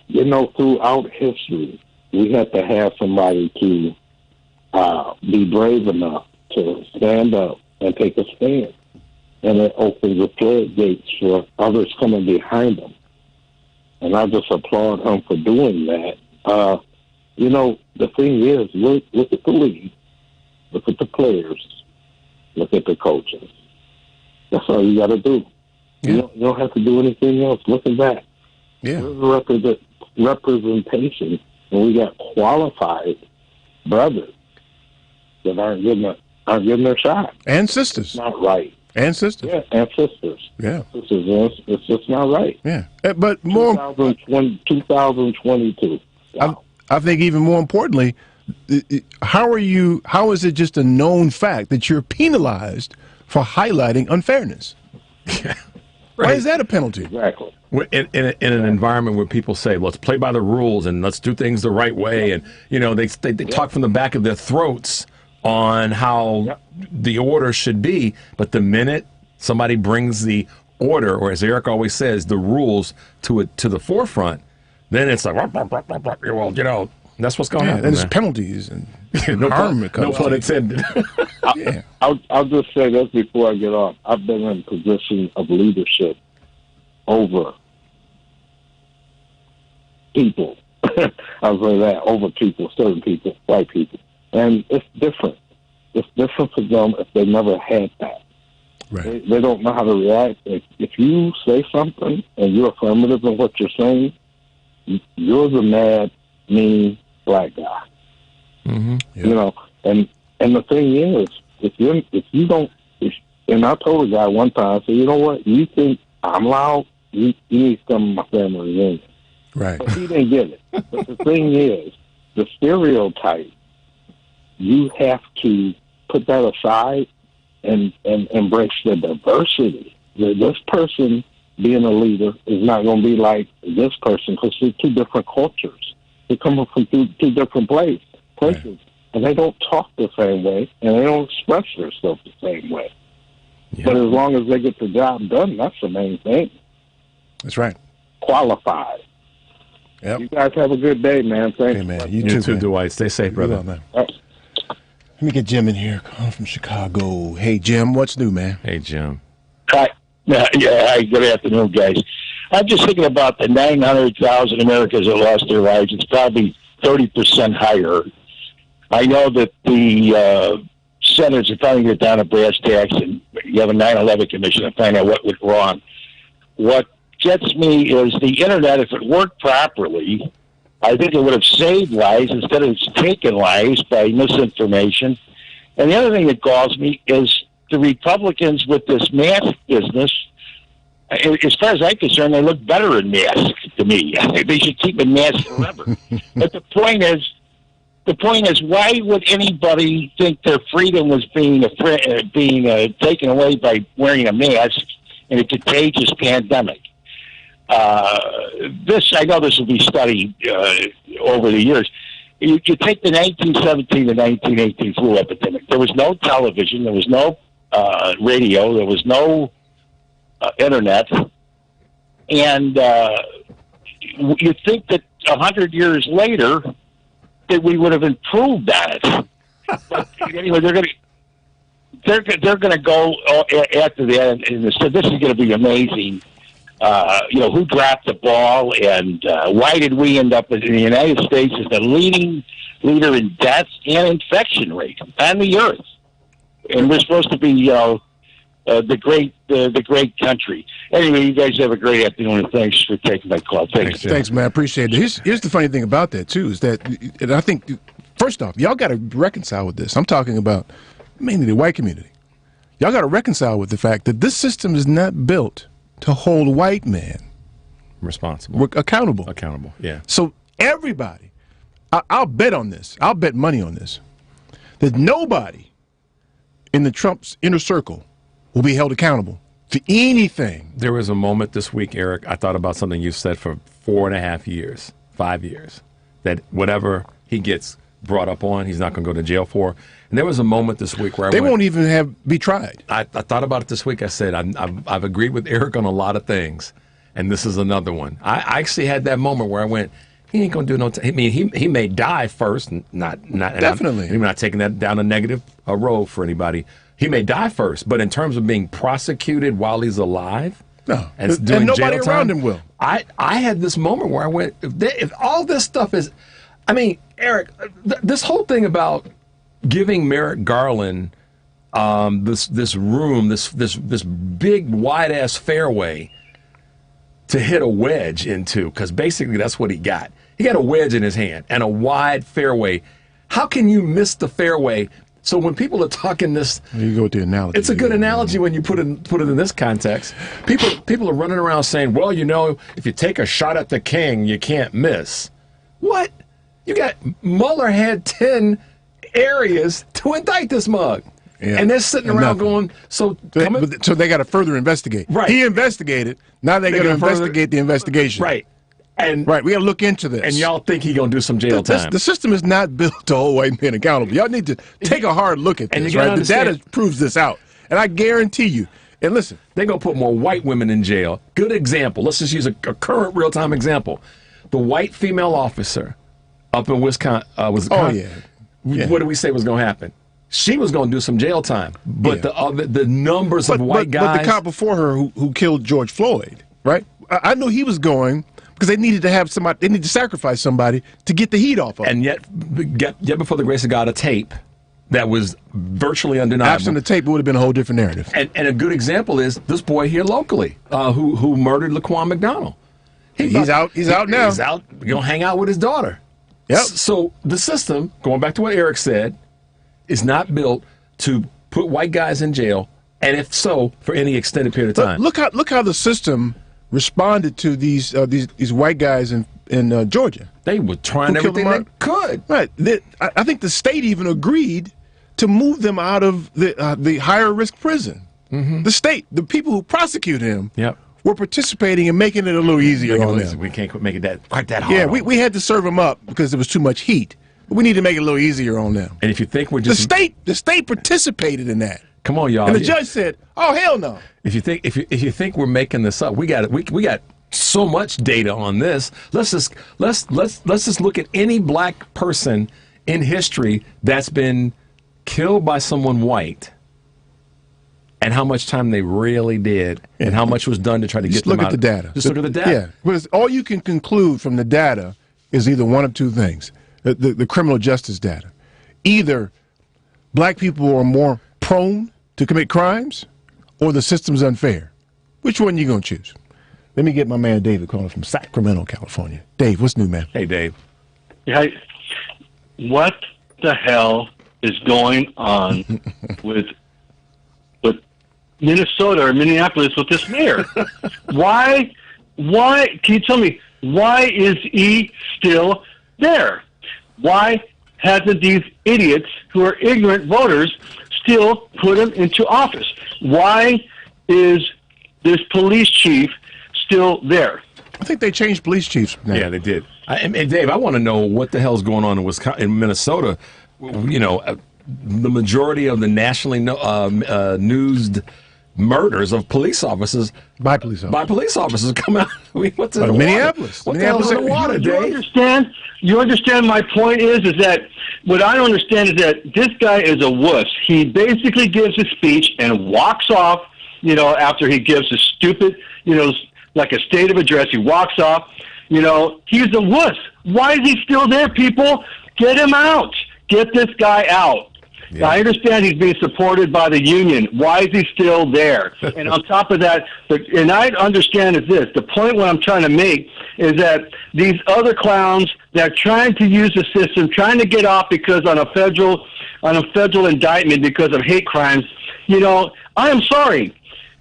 You know, throughout history, we have to have somebody to be brave enough to stand up and take a stand. And it opens the floodgates for others coming behind them. And I just applaud him for doing that. The thing is, look at the league, look at the players, look at the coaches. That's all you got to do. Yeah. You don't have to do anything else. Look at that. Yeah. There's representation, and we got qualified brothers that aren't getting their shot. And sisters. It's not right. And sisters. Yeah, and sisters. Yeah. Sisters, it's just not right. Yeah. But more... 2022. Wow. I think even more importantly, how is it just a known fact that you're penalized for highlighting unfairness? Right. Why is that a penalty? Exactly. In an environment where people say, let's play by the rules and let's do things the right way. And, they talk from the back of their throats on how the order should be. But the minute somebody brings the order, or as Eric always says, the rules to the forefront, then it's like, well, that's what's going to happen. And there's penalties and harm. No pun intended. Yeah. I'll just say this before I get off. I've been in a position of leadership over people. I'll say that, over people, certain people, white people. And it's different. It's different for them if they never had that. Right. They don't know how to react. If you say something and you're affirmative in what you're saying, you're the mad, mean black guy. Mm-hmm. Yeah. And the thing is, and I told a guy one time, I said, you know what, you think I'm loud? You need to come to my family reunion. Right. But he didn't get it. But the thing is, the stereotype, you have to put that aside and embrace the diversity. This person being a leader is not going to be like this person because they're two different cultures. They're coming from two different places, right. And they don't talk the same way, and they don't express themselves the same way. Yeah. But as long as they get the job done, that's the main thing. That's right. Qualified. Yep. You guys have a good day, man. Thanks. Hey, man. You too, Dwight. Stay safe, brother. Man. Let me get Jim in here. Calling from Chicago. Hey, Jim. What's new, man? Hey, Jim. Hi. Hi. Good afternoon, guys. I'm just thinking about the 900,000 Americans that lost their lives. It's probably 30% higher. I know that the senators are trying to get down to brass tacks, and you have a 9/11 commission to find out what went wrong. What gets me is the internet. If it worked properly, I think it would have saved lives instead of taking lives by misinformation. And the other thing that galls me is the Republicans with this mask business. As far as I'm concerned, they look better in masks to me. They should keep in masks forever. But the point is, why would anybody think their freedom was being taken away by wearing a mask in a contagious pandemic? I know this will be studied over the years. You take the 1917 to 1918 flu epidemic. There was no television. There was no radio. There was no internet. And you think that 100 years later that we would have improved on it. But anyway, they're going to go after that, and so this is going to be amazing. Who dropped the ball, and why did we end up in the United States as the leading leader in deaths and infection rate on the earth? And we're supposed to be the great country. Anyway, you guys have a great afternoon, and thanks for taking my call. Thanks, man. I appreciate it. Here's the funny thing about that, too, is that, and I think, first off, y'all got to reconcile with this. I'm talking about mainly the white community. Y'all got to reconcile with the fact that this system is not built to hold white men responsible, accountable. Yeah. So everybody, I'll bet on this. I'll bet money on this, that nobody in the Trump's inner circle will be held accountable for anything. There was a moment this week, Eric, I thought about something you said for 4.5 years, 5 years, that whatever he gets brought up on, he's not going to go to jail for. And there was a moment this week where they won't even be tried. I thought about it this week. I said, I've agreed with Eric on a lot of things, and this is another one. I actually had that moment where I went, he ain't going to do no I mean, he may die first, not definitely. I'm not taking that down a negative road for anybody. He may die first, but in terms of being prosecuted while he's alive, no, and doing nobody jail time, around him will. I had this moment where I went, if all this stuff is, I mean, Eric, this whole thing about giving Merrick Garland this room, this big wide ass fairway to hit a wedge into, because basically that's what he got. He got a wedge in his hand and a wide fairway. How can you miss the fairway? So when people are talking this, you go with the analogy. It's a good analogy when you put it in this context. People are running around saying, well, if you take a shot at the king, you can't miss. What? You got Mueller had 10 areas to indict this mug. Yeah. And they're sitting around going, so they got to further investigate. Right. He investigated. Now they got to investigate the investigation. Right. And we got to look into this. And y'all think he's going to do some jail time. The system is not built to hold white men accountable. Y'all need to take a hard look at this, right? The data proves this out. And I guarantee you, and listen, they're going to put more white women in jail. Good example. Let's just use a current real-time example. The white female officer up in Wisconsin. What did we say was going to happen? She was going to do some jail time, but the numbers of white guys. But the cop before her who killed George Floyd, right? I knew he was going because they needed to have somebody. They needed to sacrifice somebody to get the heat off of. And yet before the grace of God, a tape that was virtually undeniable. Absent the tape, it would have been a whole different narrative. And a good example is this boy here locally who murdered Laquan McDonald. He's out. He's out now. He's out. Going to hang out with his daughter. Yep. So the system, going back to what Eric said, is not built to put white guys in jail, and if so, for any extended period of time. Look how the system responded to these white guys in Georgia. They were trying everything they could. Right. I think the state even agreed to move them out of the higher risk prison. Mm-hmm. The state, the people who prosecute him, were participating and making it a little easier on them. We can't make it quite that hard. Yeah, we had to serve them up because there was too much heat. We need to make it a little easier on them. And if you think we're just the state participated in that. Come on, y'all. And the judge said, "Oh hell no." If you think we're making this up, we got so much data on this. Let's just look at any black person in history that's been killed by someone white, and how much time they really did, and how much was done to try to get them out. Just look at the data. Just look at the data. Yeah, because all you can conclude from the data is either one of two things. The criminal justice data. Either black people are more prone to commit crimes, or the system's unfair. Which one you going to choose? Let me get my man David calling from Sacramento, California. Dave, what's new, man? Hey, Dave. Yeah, what the hell is going on with Minnesota or Minneapolis with this mayor? Why, can you tell me, why is he still there? Why hasn't these idiots who are ignorant voters still put him into office? Why is this police chief still there? I think they changed police chiefs now. Yeah, they did. And Dave, I want to know what the hell's going on in Minnesota. The majority of the nationally newsed murders of police officers by police officers come out. I mean, what's in the Minneapolis. Water? What the hell's in the water, You Dave? understand? You understand my point is that what I don't understand is that this guy is a wuss. He basically gives a speech and walks off, after he gives a stupid, like a state of address. He walks off. He's a wuss. Why is he still there, people? Get him out. Get this guy out. Yeah. Now, I understand he's being supported by the union. Why is he still there? And on top of that, and I understand is this, the point what I'm trying to make is that these other clowns that are trying to use the system, trying to get off because on a federal indictment because of hate crimes, I am sorry.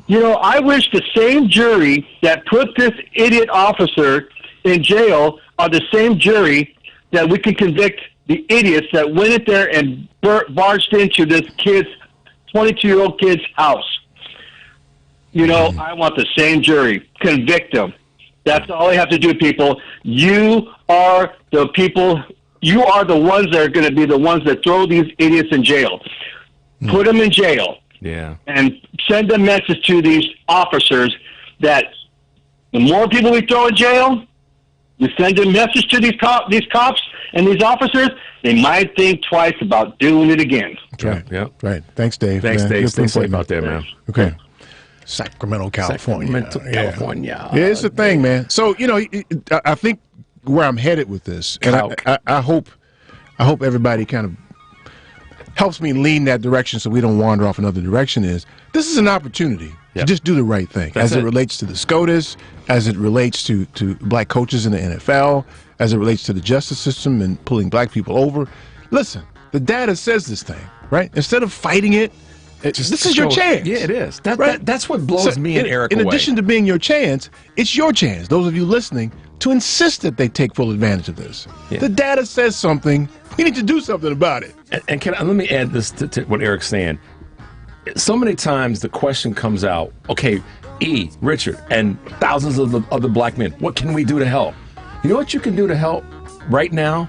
I wish the same jury that put this idiot officer in jail are the same jury that we can convict the idiots that went in there and barged into this 22-year-old kid's house. I want the same jury. Convict them. That's all they have to do, people. You are the people. You are the ones that are going to be the ones that throw these idiots in jail. Put them in jail. Yeah. And send a message to these officers that the more people we throw in jail, you send a message to these cops and these officers, they might think twice about doing it again. Right. Yeah. Right. Thanks, Dave. Thanks, man. Dave. Good Stay safe point, out there, man. Okay. Sacramento, California. California. Yeah, it's the thing, man. So, I think where I'm headed with this, and I hope everybody kind of helps me lean that direction so we don't wander off another direction, is this is an opportunity to just do the right thing. That's as it relates to the SCOTUS, as it relates to black coaches in the NFL, as it relates to the justice system and pulling black people over. Listen, the data says this thing, right? Instead of fighting it, this is your chance. Yeah, it is. That's what So blows me and Eric away. In addition to being your chance, it's your chance, those of you listening, to insist that they take full advantage of this. Yeah. The data says something. We need to do something about it. And let me add this to what Eric's saying. So many times the question comes out, okay, Richard, and thousands of the other black men, what can we do to help? You know what you can do to help right now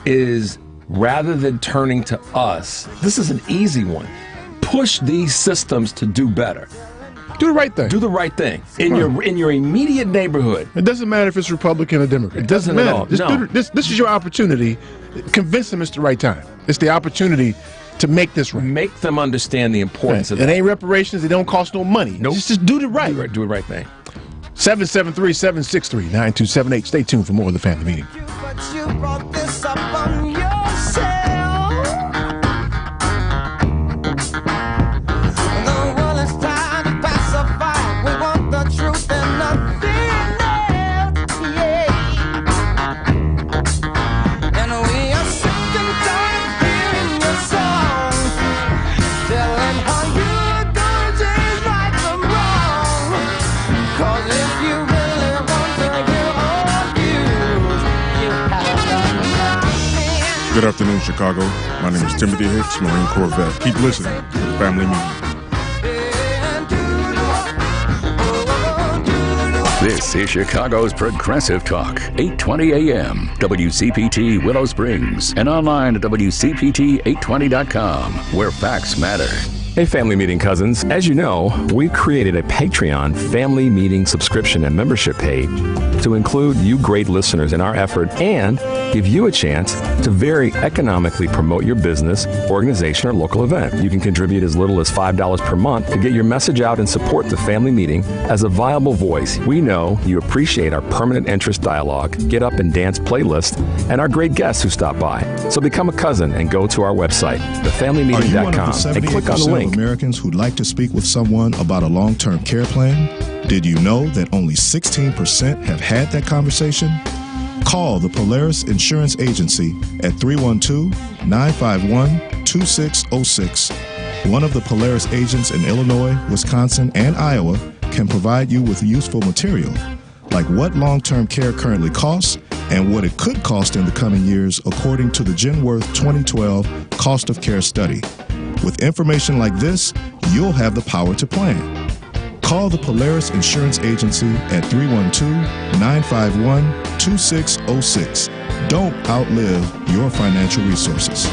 is, rather than turning to us, this is an easy one. Push these systems to do better. Do the right thing. Do the right thing in your immediate neighborhood. It doesn't matter if it's Republican or Democrat. It doesn't at all. No. This is your opportunity. Convince them it's the right time. It's the opportunity to make this right. Make them understand the importance of it. that. It ain't reparations. It don't cost no money. Nope. Just do the right. Do the right thing. 773-763-9278. Stay tuned for more of the Family Meeting. Good afternoon, Chicago. My name is Timothy Hicks, Marine Corps vet. Keep listening to the Family Meeting. This is Chicago's Progressive Talk, 820 AM, WCPT Willow Springs, and online at WCPT820.com, where facts matter. Hey, Family Meeting cousins. As you know, we created a Patreon Family Meeting subscription and membership page to include you great listeners in our effort and give you a chance to very economically promote your business, organization, or local event. You can contribute as little as $5 per month to get your message out and support the Family Meeting as a viable voice. We know you appreciate our permanent interest dialogue, get up and dance playlist, and our great guests who stop by. So become a cousin and go to our website, thefamilymeeting.com, and click on the link. Americans who'd like to speak with someone about a long-term care plan? Did you know that only 16% have had that conversation? Call the Polaris Insurance Agency at 312-951-2606. One of the Polaris agents in Illinois, Wisconsin, and Iowa can provide you with useful material, like what long-term care currently costs and what it could cost in the coming years according to the Genworth 2012 Cost of Care Study. With information like this, you'll have the power to plan. Call the Polaris Insurance Agency at 312-951-2606. Don't outlive your financial resources.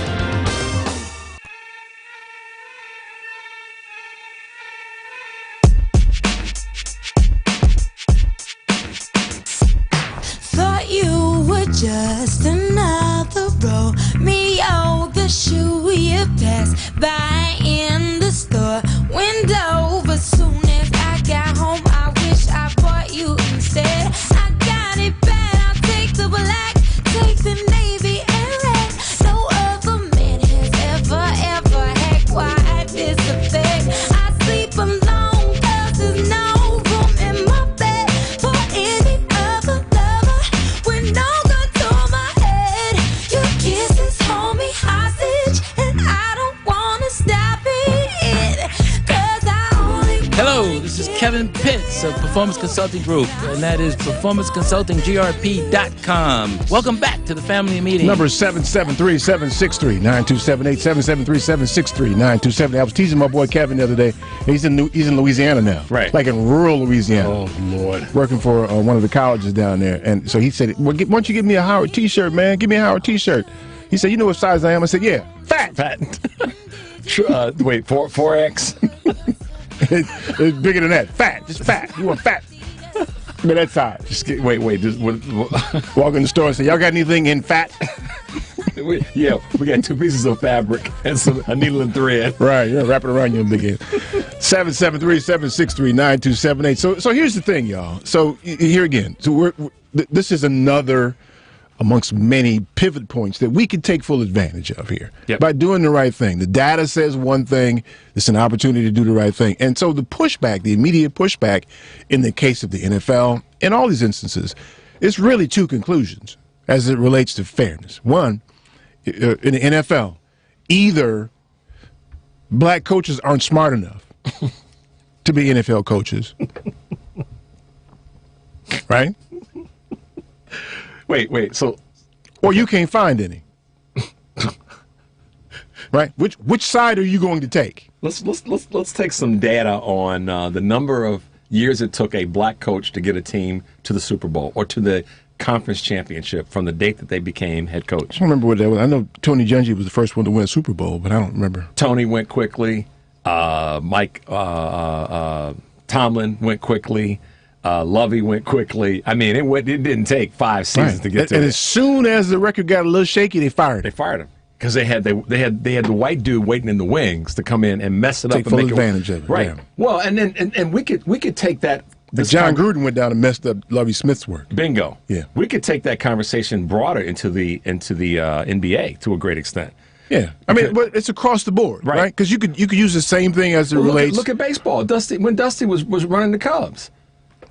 just another Romeo, the shoe you pass by in the store window. But soon as I got home, I wish I bought you instead. I got it bad, I'll take the black, take the navy and red. No other man has ever had quite this effect. I sleep alone 'cause there's no room in my bed for any other lover with no gun to my head. Your kisses hold me hostage and I don't wanna stop it 'cause I only Hello, this is Kevin Pitts of Performance Consulting Group, and that is performanceconsultinggrp.com. Welcome back to the family meeting. Number 773-763-9278, 773-763-9278. I was teasing my boy Kevin the other day. He's in Louisiana now. Right. Like in rural Louisiana. Oh, Lord. Working for one of the colleges down there. And so he said, well, why don't you give me a Howard t-shirt, man? Give me a Howard t-shirt. He said, you know what size I am? I said, yeah. Fat. Wait, 4X? It's bigger than that. Fat. Just fat. You want fat. Give me that size. Just wait. Walk in the store and say, y'all got anything in fat? we got 2 pieces of fabric and a needle and thread. Right, you're wrap it around you in big head. 773-763-9278. So here's the thing, y'all. So here again. So this is another amongst many pivot points that we can take full advantage of here by doing the right thing. The data says one thing. It's an opportunity to do the right thing. And so the pushback, the immediate pushback in the case of the NFL, in all these instances, is really 2 conclusions as it relates to fairness. One, in the NFL, either black coaches aren't smart enough to be NFL coaches, right? Wait. So, or you can't find any, right? Which side are you going to take? Let's take some data on the number of years it took a black coach to get a team to the Super Bowl or to the conference championship from the date that they became head coach. I don't remember what that was. I know Tony Dungy was the first one to win a Super Bowl, but I don't remember. Tony went quickly. Mike Tomlin went quickly. Lovey went quickly. I mean, it didn't take 5 seasons to get to it. And as soon as the record got a little shaky, they fired him. They fired him because they had the white dude waiting in the wings to come in and mess it up and full make advantage of it. Right. Yeah. Well, and we could take that. John Gruden went down and messed up Lovie Smith's work. Bingo. Yeah. We could take that conversation broader into the NBA to a great extent. Yeah, I mean, but it's across the board, right? Because you could use the same thing as it relates. Look at baseball. When Dusty was running the Cubs.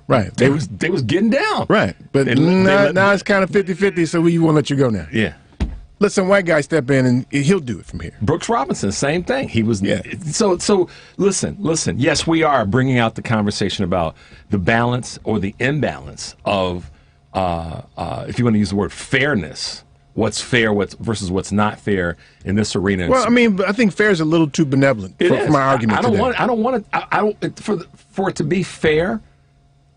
Right. They was getting down. Right. But now it's kind of 50-50, so we won't let you go now. Yeah. Let some white guy step in, and he'll do it from here. Brooks Robinson, same thing. He was. Yeah. So listen. Yes, we are bringing out the conversation about the balance or the imbalance of, if you want to use the word fairness, what's fair, versus what's not fair in this arena. Well, I mean, I think fair is a little too benevolent for my argument. I don't want it for it to be fair.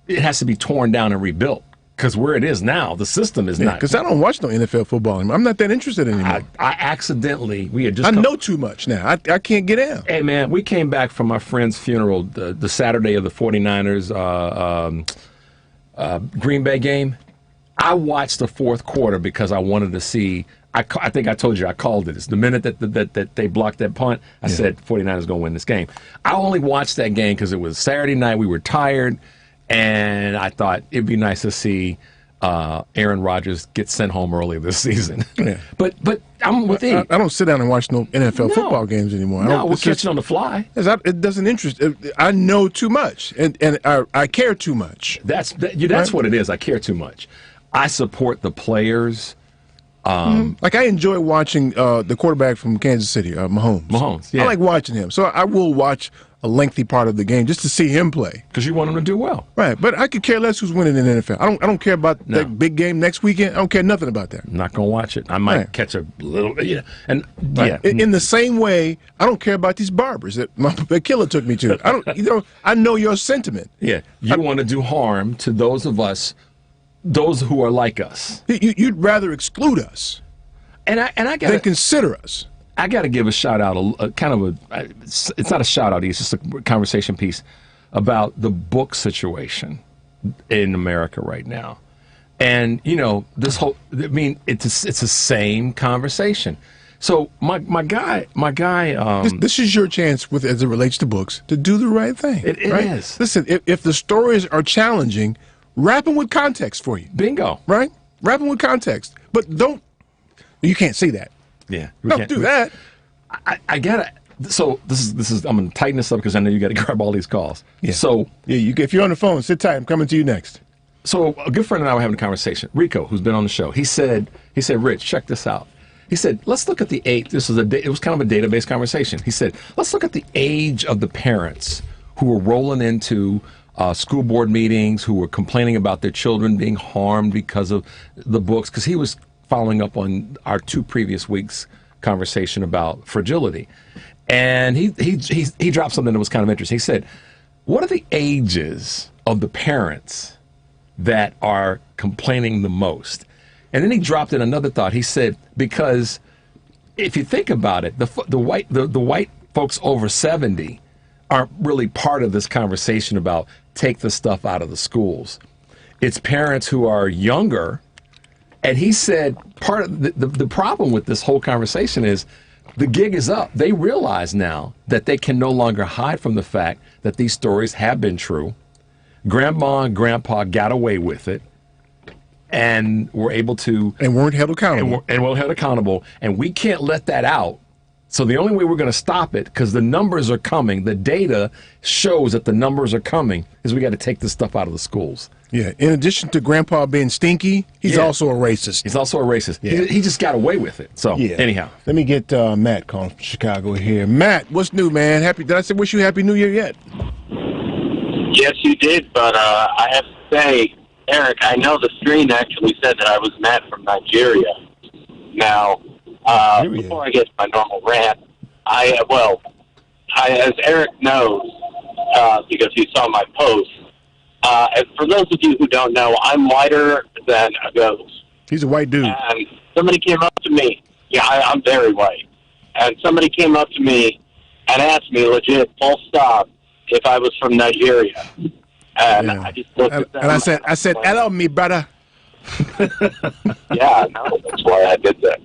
It has to be torn down and rebuilt because where it is now, the system is not. Because I don't watch no NFL football anymore. I'm not that interested anymore. I know too much now. I can't get in. Hey, man, we came back from my friend's funeral the Saturday of the 49ers Green Bay game. I watched the fourth quarter because I wanted to see. I think I told you I called it. It's the minute that they blocked that punt, I said 49ers going to win this game. I only watched that game because it was Saturday night. We were tired. And I thought it'd be nice to see Aaron Rodgers get sent home early this season. Yeah. But I'm with you. I don't sit down and watch no NFL football games anymore. No, we're catching on the fly. It doesn't interest. I know too much, and I care too much. That's what it is. I care too much. I support the players. Like I enjoy watching the quarterback from Kansas City, Mahomes. Mahomes, yeah. I like watching him. So I will watch a lengthy part of the game just to see him play. Because you want him to do well. Right, but I could care less who's winning in the NFL. I don't care about that big game next weekend. I don't care nothing about that. I'm not going to watch it. I might catch a little bit. And in the same way, I don't care about these barbers that Killer took me to. I know your sentiment. Yeah, you want to do harm to those of us, those who are like us. You'd rather exclude us, and I got than consider us. I got to give a shout out, it's not a shout out, it's just a conversation piece about the book situation in America right now. And, this whole, it's the same conversation. So my guy. This is your chance, as it relates to books, to do the right thing. It is. Listen, if the stories are challenging, wrap them with context for you. Bingo. Right? Wrap them with context, but don't. You can't say that. Yeah, don't do that. I gotta. So this is. I'm gonna tighten this up because I know you got to grab all these calls. Yeah. So if you're on the phone, sit tight. I'm coming to you next. So a good friend and I were having a conversation. Rico, who's been on the show, he said, Rich, check this out. He said, let's look at the age. It was kind of a database conversation. He said, let's look at the age of the parents who were rolling into school board meetings, who were complaining about their children being harmed because of the books. Because he was following up on our 2 previous weeks' conversation about fragility, and he dropped something that was kind of interesting. He said, what are the ages of the parents that are complaining the most? And then he dropped in another thought. He said, because if you think about it, the white folks over 70 aren't really part of this conversation about take the stuff out of the schools. It's parents who are younger. And he said part of the problem with this whole conversation is the gig is up. They realize now that they can no longer hide from the fact that these stories have been true. Grandma and grandpa got away with it. And were able to... And weren't held accountable. And weren't held accountable. And we can't let that out. So the only way we're going to stop it, because the numbers are coming, the data shows that the numbers are coming, is we got to take this stuff out of the schools. Yeah. In addition to Grandpa being stinky, he's also a racist. He's also a racist. Yeah. He just got away with it. So anyhow. Let me get Matt calling from Chicago here. Matt, what's new, man? Did I say wish you Happy New Year yet? Yes, you did, but I have to say... Eric, I know the screen actually said that I was Matt from Nigeria. Now, before I get to my normal rant, as Eric knows, because he saw my post, and for those of you who don't know, I'm whiter than a ghost. He's a white dude. And somebody came up to me. Yeah, I'm very white. And somebody came up to me and asked me, legit, full stop, if I was from Nigeria. And I just looked at them. And I said, hello, me brother. Yeah, no, that's why I did that.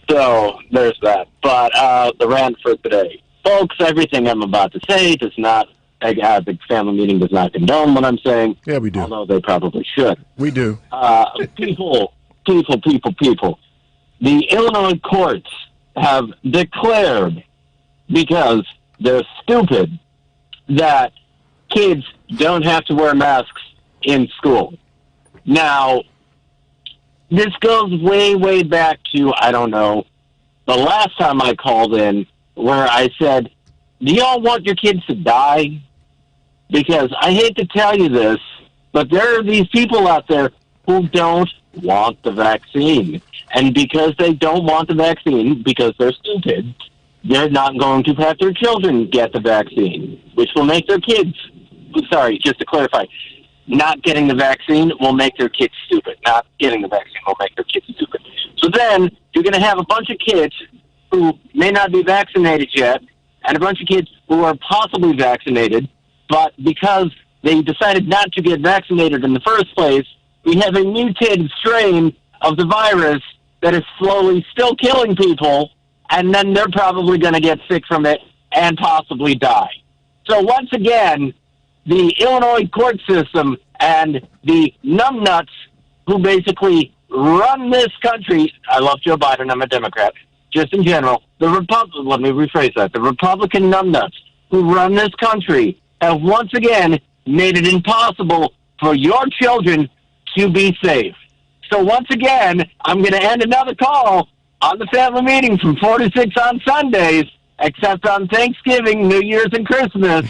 So there's that. But the rant for today, folks. Everything I'm about to say does not. The family meeting does not condone what I'm saying. Yeah, we do. Although they probably should. We do. People. The Illinois courts have declared, because they're stupid, that kids don't have to wear masks in school. Now, this goes way, way back to, I don't know, the last time I called in where I said, do y'all want your kids to die? Because I hate to tell you this, but there are these people out there who don't want the vaccine. And because they don't want the vaccine, because they're stupid, they're not going to have their children get the vaccine, which will make their kids... Sorry, just to clarify, not getting the vaccine will make their kids stupid. Not getting the vaccine will make their kids stupid. So then you're going to have a bunch of kids who may not be vaccinated yet and a bunch of kids who are possibly vaccinated, but because they decided not to get vaccinated in the first place, we have a mutated strain of the virus that is slowly still killing people, and then they're probably going to get sick from it and possibly die. So once again, the Illinois court system and the numbnuts who basically run this country, I love Joe Biden, I'm a Democrat, just in general, let me rephrase that, the Republican numbnuts who run this country have once again made it impossible for your children to be safe. So once again, I'm going to end another call on the family meeting from 4 to 6 on Sundays, except on Thanksgiving, New Year's, and Christmas.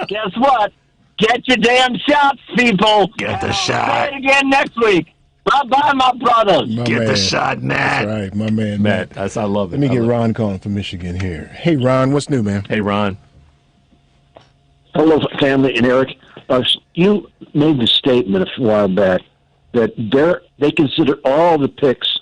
Guess what? Get your damn shots, people. Get the shot. Say it again next week. Bye-bye, my brothers. Get the shot, Nat. That's right, my man, Matt. I love it. Let me get Ron calling from Michigan here. Hey, Ron, what's new, man? Hey, Ron. Hello, family, and Eric. You made the statement a while back that they consider all the picks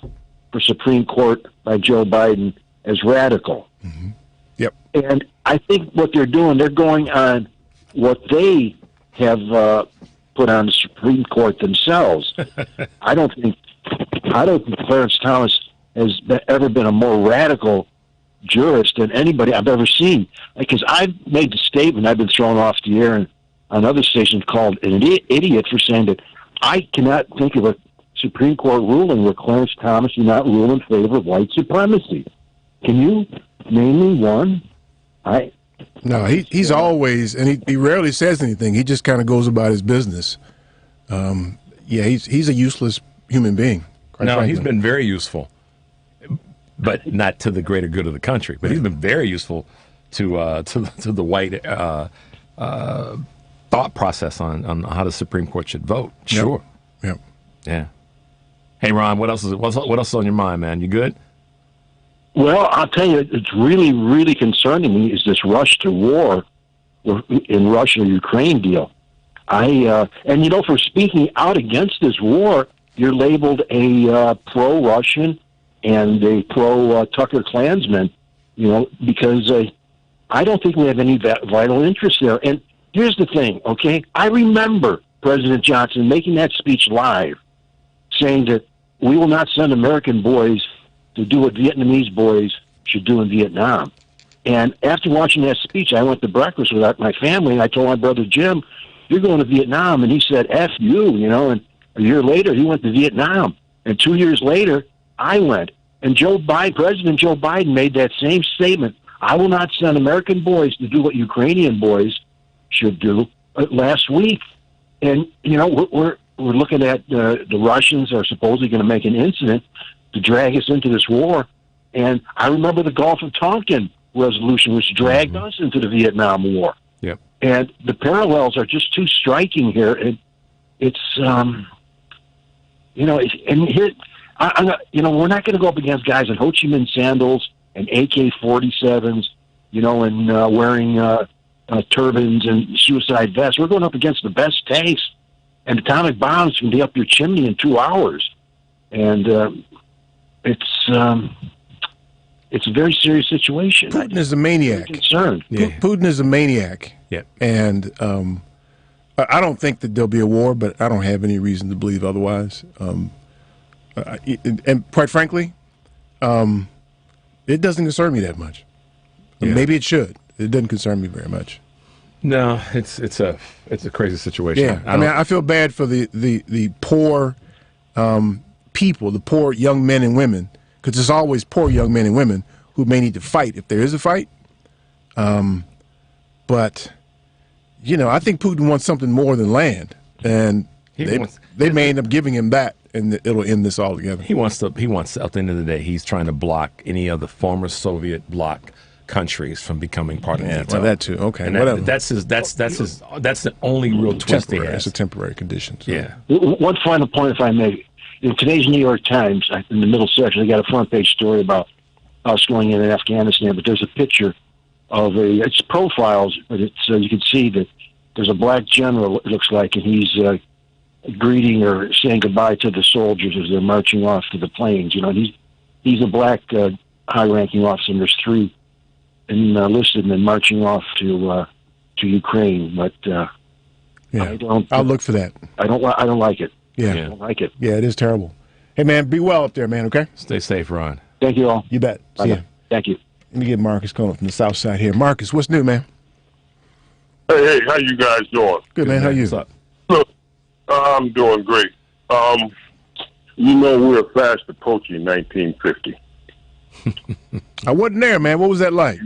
for Supreme Court by Joe Biden as radical. Mm-hmm. Yep. And I think what they're doing, they're going on what they have put on the Supreme Court themselves. I don't think Clarence Thomas has ever been a more radical jurist than anybody I've ever seen. Because I've made the statement, I've been thrown off the air and on other stations called an idiot for saying that I cannot think of a Supreme Court ruling where Clarence Thomas did not rule in favor of white supremacy. Can you name me one? No, he's always, and he rarely says anything. He just kind of goes about his business. He's a useless human being. No, he's been very useful, but not to the greater good of the country. But he's been very useful to the white thought process on how the Supreme Court should vote. Sure. Yep. Yeah. Hey, Ron, what else is on your mind, man? You good? Well, I'll tell you, it's really, really concerning me is this rush to war in Russia-Ukraine deal. And for speaking out against this war, you're labeled a pro-Russian and a pro-Tucker Klansman, because I don't think we have any vital interest there. And here's the thing, okay? I remember President Johnson making that speech live, saying that we will not send American boys to do what Vietnamese boys should do in Vietnam. And after watching that speech, I went to breakfast with my family, and I told my brother Jim, you're going to Vietnam. And he said, F you, and a year later, he went to Vietnam. And 2 years later, I went. And President Joe Biden made that same statement. I will not send American boys to do what Ukrainian boys should do last week. And, we're looking at the Russians are supposedly going to make an incident to drag us into this war. And I remember the Gulf of Tonkin resolution, which dragged us into the Vietnam War. Yep. And the parallels are just too striking here. And it's, we're not going to go up against guys in Ho Chi Minh sandals and AK-47s, and wearing turbans and suicide vests. We're going up against the best tanks, and atomic bombs can be up your chimney in 2 hours. And it's a very serious situation. Putin is a maniac. I'm concerned. Yeah. Putin is a maniac. Yeah. And I don't think that there'll be a war, but I don't have any reason to believe otherwise. And quite frankly, it doesn't concern me that much. Yeah. Maybe it should. It doesn't concern me very much. No, it's a crazy situation. Yeah, I feel bad for the poor people, the poor young men and women, because there's always poor young men and women who may need to fight if there is a fight. But I think Putin wants something more than land, and they may end up giving him that, and it'll end this altogether. He wants at the end of the day, he's trying to block any of the former Soviet bloc countries from becoming part of NATO. Well, that too. Okay, and whatever. That's the only real twist he has. It's a temporary condition. So. Yeah. One final point, if I may. In today's New York Times, in the middle section, they got a front page story about us going in Afghanistan, but there's a picture of it's profiles, but it's you can see that there's a black general, it looks like, and he's greeting or saying goodbye to the soldiers as they're marching off to the planes. He's a black high-ranking officer, and there's three enlisted men marching off to Ukraine. But I'll look for that. I don't like it. Yeah. I don't like it. Yeah, it is terrible. Hey, man, be well up there, man, okay? Stay safe, Ron. Thank you all. You bet. See ya. Thank you. Let me get Marcus calling from the south side here. Marcus, what's new, man? Hey, how you guys doing? Good, man. How you? What's up? Look, I'm doing great. We're fast approaching 1950. I wasn't there, man. What was that like?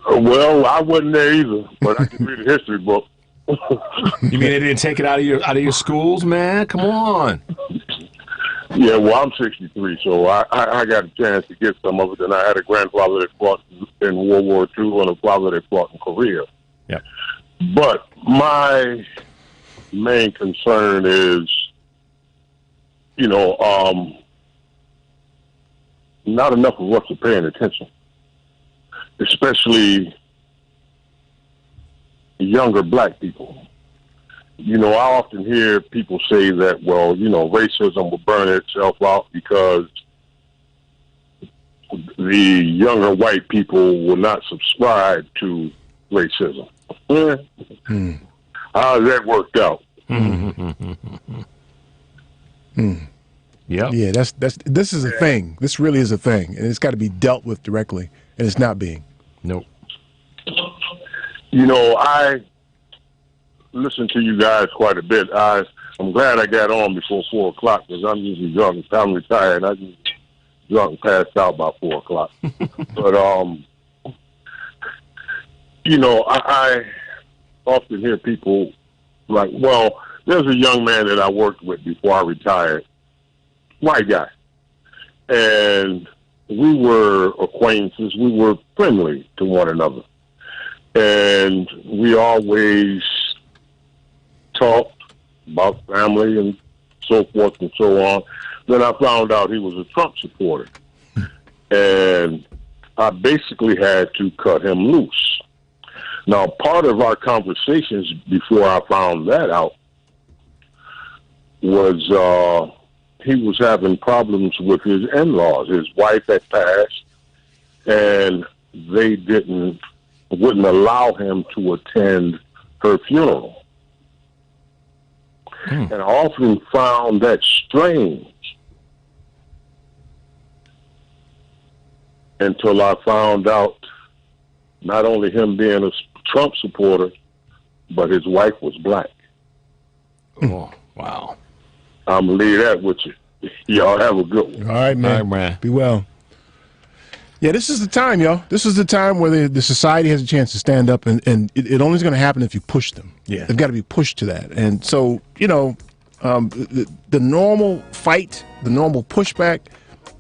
Well, I wasn't there either, but I can read a history book. You mean they didn't take it out of your schools, man? Come on. Yeah, well, I'm 63, so I got a chance to get some of it. And I had a grandfather that fought in World War II and a father that fought in Korea. Yeah. But my main concern is, not enough of us are paying attention, especially younger black people. I often hear people say that, racism will burn itself out because the younger white people will not subscribe to racism. How has that worked out? Yeah. Yeah, this is a thing. This really is a thing, and it's got to be dealt with directly, and it's not being. Nope. You know, I listen to you guys quite a bit. I'm glad I got on before 4 o'clock because I'm usually drunk. I'm retired. I just drunk and passed out by 4 o'clock. But you know, I often hear people like, well, there's a young man that I worked with before I retired, white guy, and we were acquaintances. We were friendly to one another, and we always talked about family and so forth and so on. Then I found out he was a Trump supporter, and I basically had to cut him loose. Now, part of our conversations before I found that out was he was having problems with his in-laws. His wife had passed, and they wouldn't allow him to attend her funeral. And I often found that strange until I found out not only him being a Trump supporter, but his wife was black. Oh, wow. I'm going to leave that with you. Y'all have a good one. All right, man. All right, man. Be well. Yeah, this is the time, y'all. This is the time where the society has a chance to stand up, and it only is going to happen if you push them. Yeah. They've got to be pushed to that. And so, you know, the normal fight, the normal pushback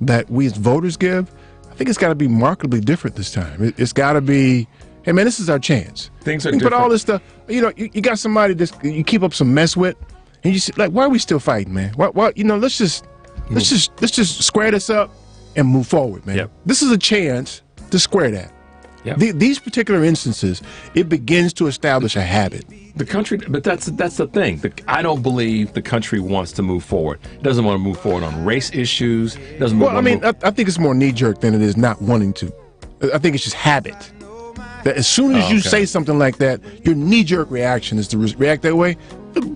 that we as voters give, I think it's got to be markedly different this time. It's got to be, hey, man, this is our chance. Things are you different. Put all this stuff, you know, you got somebody that you keep up some mess with, and you say, like, why are we still fighting, man? Why you know, let's just square this up and move forward, man. Yep. This is a chance to square that. Yep. These particular instances, it begins to establish a habit. The country, but that's the thing. I don't believe the country wants to move forward. It doesn't want to move forward on race issues. Doesn't. Well, I mean, I think it's more knee-jerk than it is not wanting to. I think it's just habit. That as soon as you say something like that, your knee-jerk reaction is to react that way.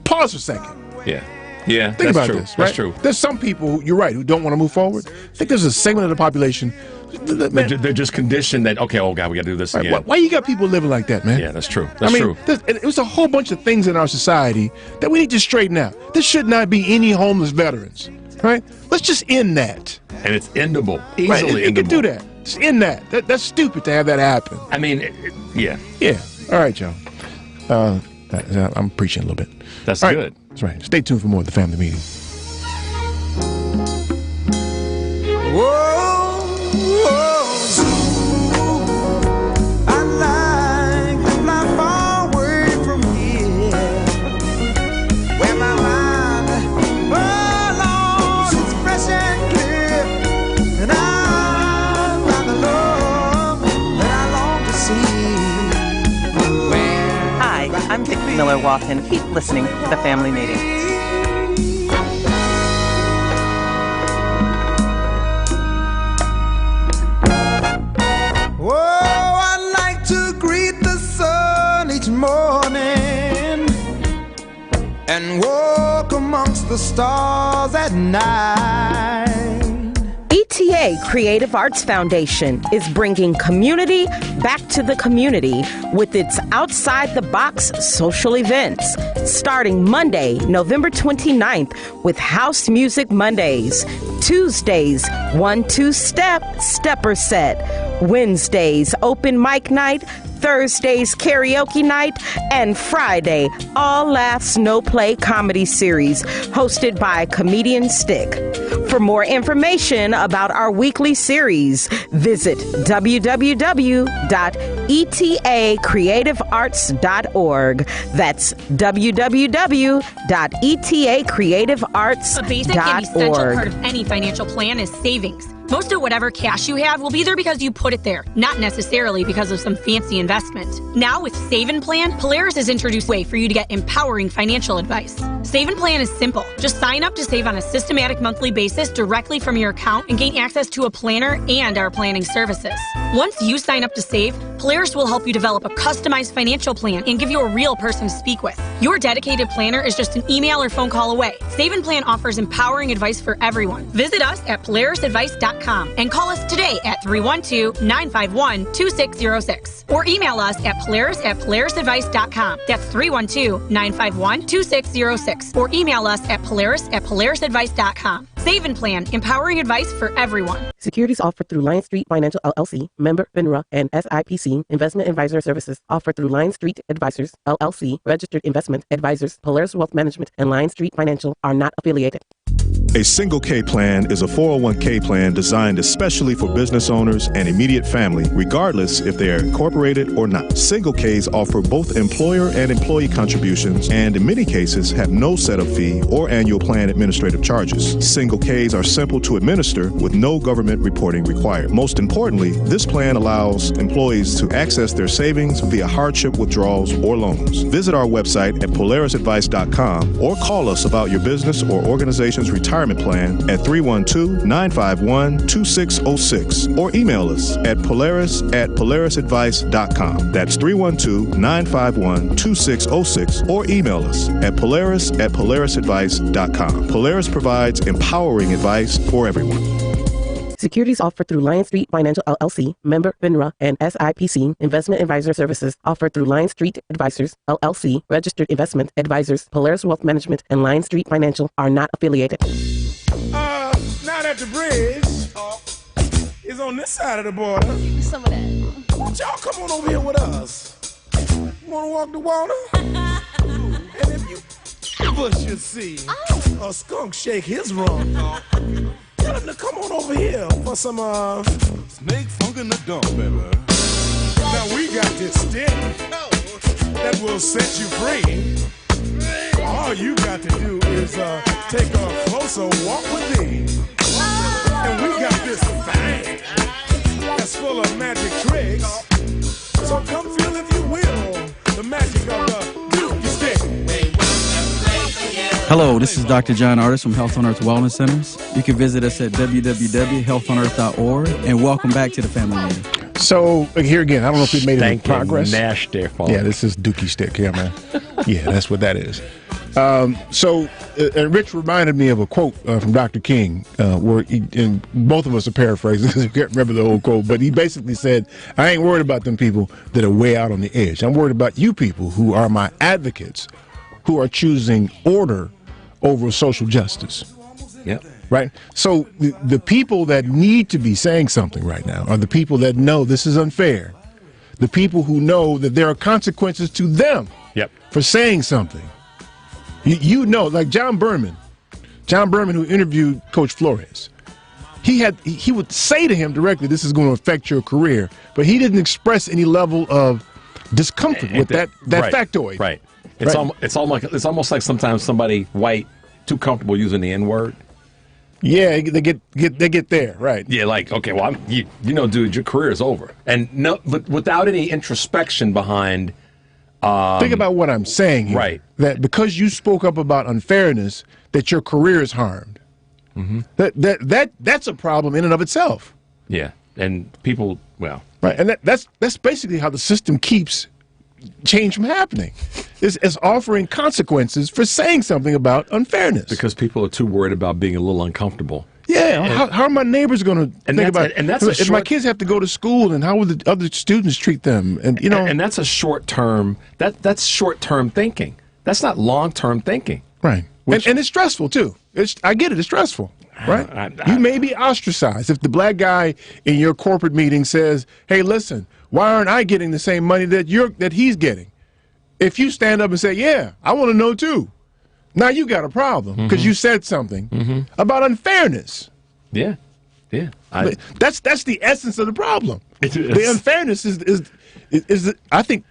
Pause for a second. Yeah. Yeah, Think that's about true. this, right? That's true. There's some people, you're right, who don't want to move forward. I think there's a segment of the population. They're just conditioned that, okay, oh, God, we got to do this Right, again. why you got people living like that, man? Yeah, that's true. I mean, true. It was a whole bunch of things in our society that we need to straighten out. There should not be any homeless veterans, right? Let's just end that. And it's endable. Easily Right, you endable. can do that. Just end that. That's stupid to have that happen. I mean, yeah. Yeah. All right, y'all. I'm preaching a little bit. That's All right. good. That's right. Stay tuned for more of the Family Meeting. Hi, I'm Vic Miller Wathen. Keep listening to the Family Meeting. Oh, I like to greet the sun each morning and walk amongst the stars at night. ETA Creative Arts Foundation is bringing community back to the community with its Outside the Box social events, starting Monday, November 29th with House Music Mondays, Tuesdays, 1-2 Step, Stepper Set, Wednesdays, Open Mic Night, Thursdays, Karaoke Night, and Friday, All Laughs, No Play comedy series hosted by comedian Stick. For more information about our weekly series, visit www.etacreativearts.org. That's www.etacreativearts.org. A basic and essential part of any financial plan is savings. Most of whatever cash you have will be there because you put it there, not necessarily because of some fancy investment. Now with Save and Plan, Polaris has introduced a way for you to get empowering financial advice. Save and Plan is simple. Just sign up to save on a systematic monthly basis directly from your account and gain access to a planner and our planning services. Once you sign up to save, Polaris will help you develop a customized financial plan and give you a real person to speak with. Your dedicated planner is just an email or phone call away. Save and Plan offers empowering advice for everyone. Visit us at polarisadvice.com and call us today at 312-951-2606 or email us at polarisadvice.com. That's 312-951-2606 or email us at polarisadvice.com. Save and Plan, empowering advice for everyone. Securities offered through Lion Street Financial LLC, member FINRA and SIPC. Investment advisor services offered through Lion Street Advisors LLC, registered investment advisors. Polaris Wealth Management and Lion Street Financial are not affiliated. A single K plan is a 401k plan designed especially for business owners and immediate family, regardless if they are incorporated or not. Single Ks offer both employer and employee contributions and in many cases have no setup fee or annual plan administrative charges. Single Ks are simple to administer with no government reporting required. Most importantly, this plan allows employees to access their savings via hardship withdrawals or loans. Visit our website at polarisadvice.com or call us about your business or organization's retirement plan at 312-951-2606 or email us at polarisadvice.com. That's 312-951-2606 or email us at polarisadvice.com. Polaris provides empowering advice for everyone. Securities offered through Lion Street Financial LLC, member FINRA and SIPC. Investment advisor services offered through Lion Street Advisors LLC, registered investment advisors. Polaris Wealth Management and Lion Street Financial are not affiliated. Now that the bridge is on this side of the border, some of that. Won't y'all come on over here with us? You wanna walk the water? And if you ever should see a skunk shake his rump, tell him to come on over here for some snake funk in the dump, baby. Now we got this stick that will set you free. All you got to do is take a closer walk with me. And we got this thing that's full of magic tricks. So come feel, if you will, the magic of the Dookie stick. Hello, this is Dr. John Artis from Health on Earth Wellness Centers. You can visit us at www.healthonearth.org, and welcome back to the family meeting. So here again, I don't know if we made any progress. Nash there, folks. Yeah, this is Dookie stick. Yeah, man. Yeah, that's what that is. Rich reminded me of a quote from Dr. King, where and both of us are paraphrasing because we can't remember the whole quote, but he basically said, I ain't worried about them people that are way out on the edge. I'm worried about you people who are my advocates, who are choosing order over social justice. Yep. Right? So the people that need to be saying something right now are the people that know this is unfair. The people who know that there are consequences to them for saying something. You know, like John Berman who interviewed Coach Flores, he would say to him directly, this is going to affect your career, but he didn't express any level of discomfort with that right, factoid. Right. It's almost like sometimes somebody white too comfortable using the N-word. Yeah, they get there, right? Yeah, like, okay, well, you know, dude, your career is over, and no, but without any introspection behind. Think about what I'm saying here. Right. That because you spoke up about unfairness, that your career is harmed. Mm-hmm. That's a problem in and of itself. Yeah, and people, well, right, and that's basically how the system keeps change from happening. It's offering consequences for saying something about unfairness. Because people are too worried about being a little uncomfortable. Yeah, how are my neighbors going to think about it? And that's if my kids have to go to school, and how will the other students treat them? And you know, and that's a short term. That's short term thinking. That's not long term thinking. Right. And it's stressful too. I get it. It's stressful. Right. You may be ostracized if the black guy in your corporate meeting says, "Hey, listen, why aren't I getting the same money that he's getting?" If you stand up and say, "Yeah, I want to know too," now you got a problem because you said something about unfairness. Yeah, yeah. That's the essence of the problem. The unfairness is I think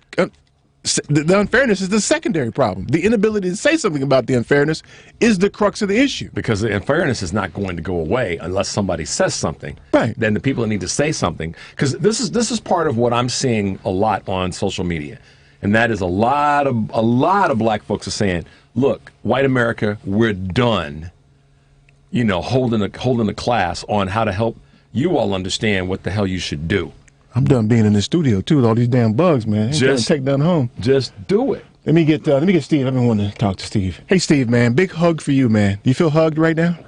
the unfairness is the secondary problem. The inability to say something about the unfairness is the crux of the issue. Because the unfairness is not going to go away unless somebody says something. Right. Then the people that need to say something. Because this is part of what I'm seeing a lot on social media. And that is a lot of black folks are saying, look, white America, we're done, you know, holding a class on how to help you all understand what the hell you should do. I'm done being in the studio, too, with all these damn bugs, man. Just take down home. Just do it. Let me get Steve. I've been wanting to talk to Steve. Hey, Steve, man, big hug for you, man. Do you feel hugged right now?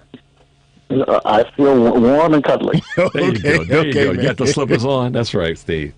I feel warm and cuddly. There you go. There you go. man. You got the slippers on. That's right, Steve.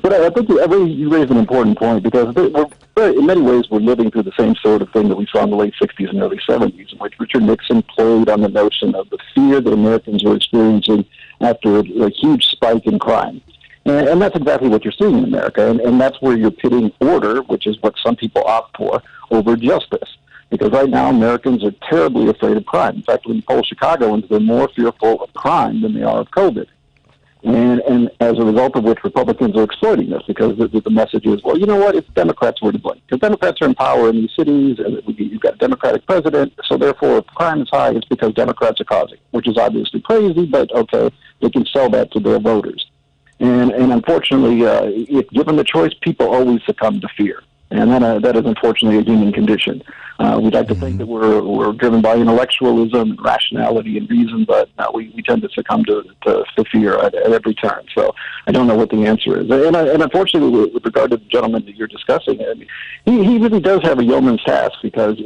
But I think you raised an important point because in many ways we're living through the same sort of thing that we saw in the late 60s and early 70s, in which Richard Nixon played on the notion of the fear that Americans were experiencing after a huge spike in crime. And that's exactly what you're seeing in America. And that's where you're pitting order, which is what some people opt for, over justice. Because right now Americans are terribly afraid of crime. In fact, when you poll Chicagoans, they're more fearful of crime than they are of COVID. And as a result of which Republicans are exploiting this because the message is, well, you know what, it's Democrats who are to blame. Because Democrats are in power in these cities, and you've got a Democratic president, so therefore if crime is high, it's because Democrats are causing it, which is obviously crazy, but okay, they can sell that to their voters. And unfortunately, if given the choice, people always succumb to fear. And that is unfortunately a human condition. We'd like to think that we're driven by intellectualism, and rationality, and reason, but we tend to succumb to fear at every turn. So I don't know what the answer is. And unfortunately, with regard to the gentleman that you're discussing, I mean, he really does have a yeoman's task because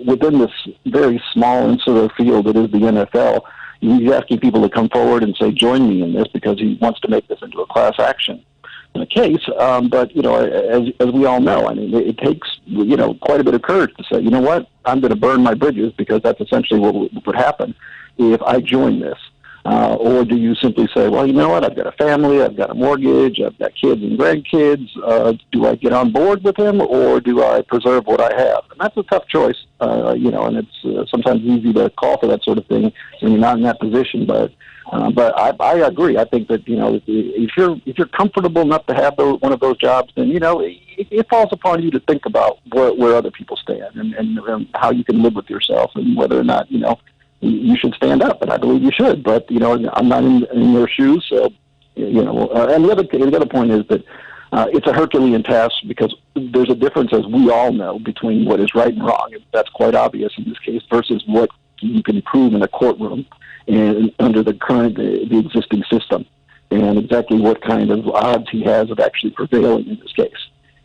within this very small insular field that is the NFL, he's asking people to come forward and say, join me in this, because he wants to make this into a class action case. But, as we all know, I mean, it takes, quite a bit of courage to say, you know what, I'm going to burn my bridges, because that's essentially what would happen if I join this. Or do you simply say, well, you know what, I've got a family, I've got a mortgage, I've got kids and grandkids. Do I get on board with him, or do I preserve what I have? And that's a tough choice, and it's sometimes easy to call for that sort of thing when you're not in that position. But I agree. I think that, if you're comfortable enough to have one of those jobs, then, it falls upon you to think about where other people stand and how you can live with yourself, and whether or not, you should stand up, and I believe you should. But I'm not in their shoes, so and the other point is that it's a Herculean task, because there's a difference, as we all know, between what is right and wrong. That's quite obvious in this case, versus what you can prove in a courtroom and under the existing system, and exactly what kind of odds he has of actually prevailing in this case.